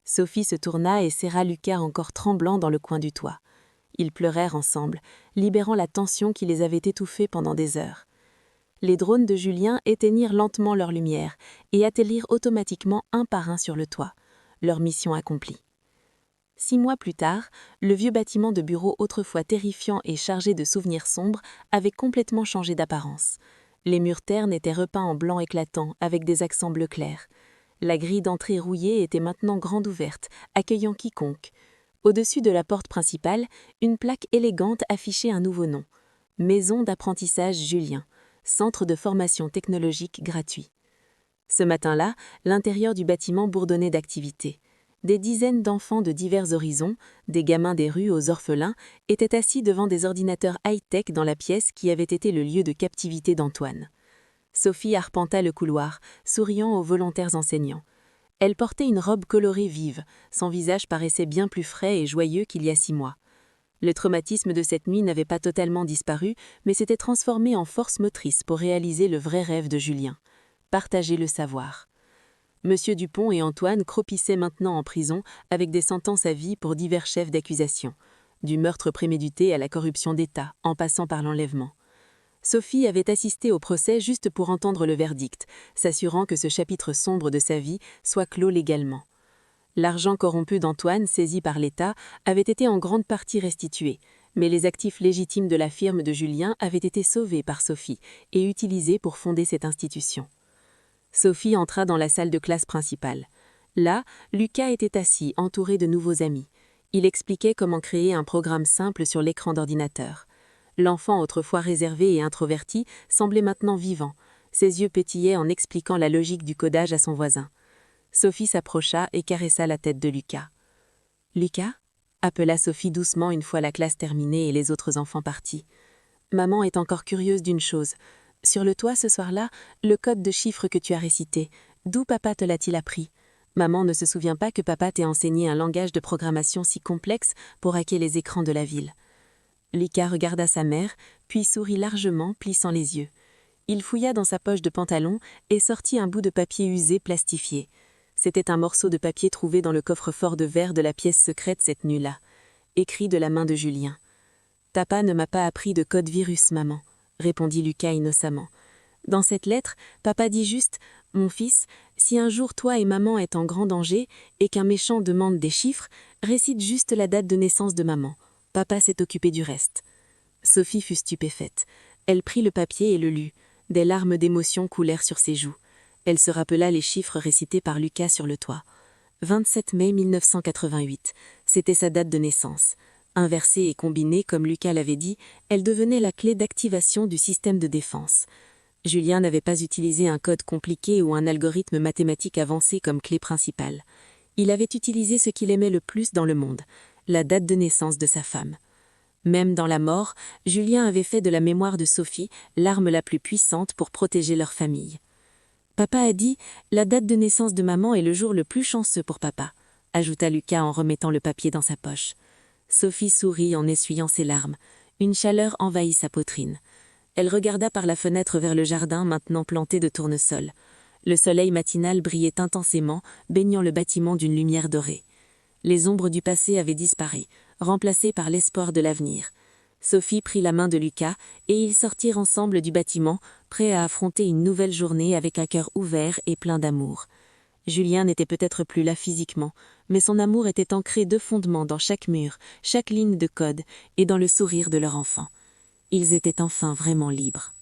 Sophie se tourna et serra Lucas encore tremblant dans le coin du toit. Ils pleurèrent ensemble, libérant la tension qui les avait étouffés pendant des heures. Les drones de Julien éteignirent lentement leur lumière et atterrirent automatiquement un par un sur le toit. Leur mission accomplie. 6 mois plus tard, le vieux bâtiment de bureau autrefois terrifiant et chargé de souvenirs sombres avait complètement changé d'apparence. Les murs ternes étaient repeints en blanc éclatant avec des accents bleu clair. La grille d'entrée rouillée était maintenant grande ouverte, accueillant quiconque. Au-dessus de la porte principale, une plaque élégante affichait un nouveau nom. Maison d'apprentissage Julien, centre de formation technologique gratuit. Ce matin-là, l'intérieur du bâtiment bourdonnait d'activité. Des dizaines d'enfants de divers horizons, des gamins des rues aux orphelins, étaient assis devant des ordinateurs high-tech dans la pièce qui avait été le lieu de captivité d'Antoine. Sophie arpenta le couloir, souriant aux volontaires enseignants. Elle portait une robe colorée vive, son visage paraissait bien plus frais et joyeux qu'il y a 6 mois. Le traumatisme de cette nuit n'avait pas totalement disparu, mais s'était transformé en force motrice pour réaliser le vrai rêve de Julien. Partager le savoir. Monsieur Dupont et Antoine cropissaient maintenant en prison avec des sentences à vie pour divers chefs d'accusation, du meurtre prémédité à la corruption d'État, en passant par l'enlèvement. Sophie avait assisté au procès juste pour entendre le verdict, s'assurant que ce chapitre sombre de sa vie soit clos légalement. L'argent corrompu d'Antoine, saisi par l'État, avait été en grande partie restitué, mais les actifs légitimes de la firme de Julien avaient été sauvés par Sophie et utilisés pour fonder cette institution. Sophie entra dans la salle de classe principale. Là, Lucas était assis, entouré de nouveaux amis. Il expliquait comment créer un programme simple sur l'écran d'ordinateur. L'enfant, autrefois réservé et introverti, semblait maintenant vivant. Ses yeux pétillaient en expliquant la logique du codage à son voisin. Sophie s'approcha et caressa la tête de Lucas. « Lucas ?» appela Sophie doucement une fois la classe terminée et les autres enfants partis. « Maman est encore curieuse d'une chose. Sur le toit, ce soir-là, le code de chiffres que tu as récité, d'où papa te l'a-t-il appris ? Maman ne se souvient pas que papa t'ait enseigné un langage de programmation si complexe pour hacker les écrans de la ville. » Lucas regarda sa mère, puis sourit largement, plissant les yeux. Il fouilla dans sa poche de pantalon et sortit un bout de papier usé plastifié. C'était un morceau de papier trouvé dans le coffre-fort de verre de la pièce secrète cette nuit-là. Écrit de la main de Julien. « Papa ne m'a pas appris de code virus, maman. » répondit Lucas innocemment. Dans cette lettre, papa dit juste « Mon fils, Si un jour toi et maman êtes en grand danger et qu'un méchant demande des chiffres, récite juste la date de naissance de maman. Papa s'est occupé du reste. » Sophie fut stupéfaite. Elle prit le papier et le lut. Des larmes d'émotion coulèrent sur ses joues. Elle se rappela les chiffres récités par Lucas sur le toit. 27 mai 1988, c'était sa date de naissance. Inversée et combinée, comme Lucas l'avait dit, elle devenait la clé d'activation du système de défense. Julien n'avait pas utilisé un code compliqué ou un algorithme mathématique avancé comme clé principale. Il avait utilisé ce qu'il aimait le plus dans le monde, la date de naissance de sa femme. Même dans la mort, Julien avait fait de la mémoire de Sophie l'arme la plus puissante pour protéger leur famille. Papa a dit « La date de naissance de maman est le jour le plus chanceux pour papa », ajouta Lucas en remettant le papier dans sa poche. Sophie sourit en essuyant ses larmes. Une chaleur envahit sa poitrine. Elle regarda par la fenêtre vers le jardin maintenant planté de tournesols. Le soleil matinal brillait intensément, baignant le bâtiment d'une lumière dorée. Les ombres du passé avaient disparu, remplacées par l'espoir de l'avenir. Sophie prit la main de Lucas et ils sortirent ensemble du bâtiment, prêts à affronter une nouvelle journée avec un cœur ouvert et plein d'amour. Julien n'était peut-être plus là physiquement, mais son amour était ancré de fondement dans chaque mur, chaque ligne de code et dans le sourire de leur enfant. Ils étaient enfin vraiment libres.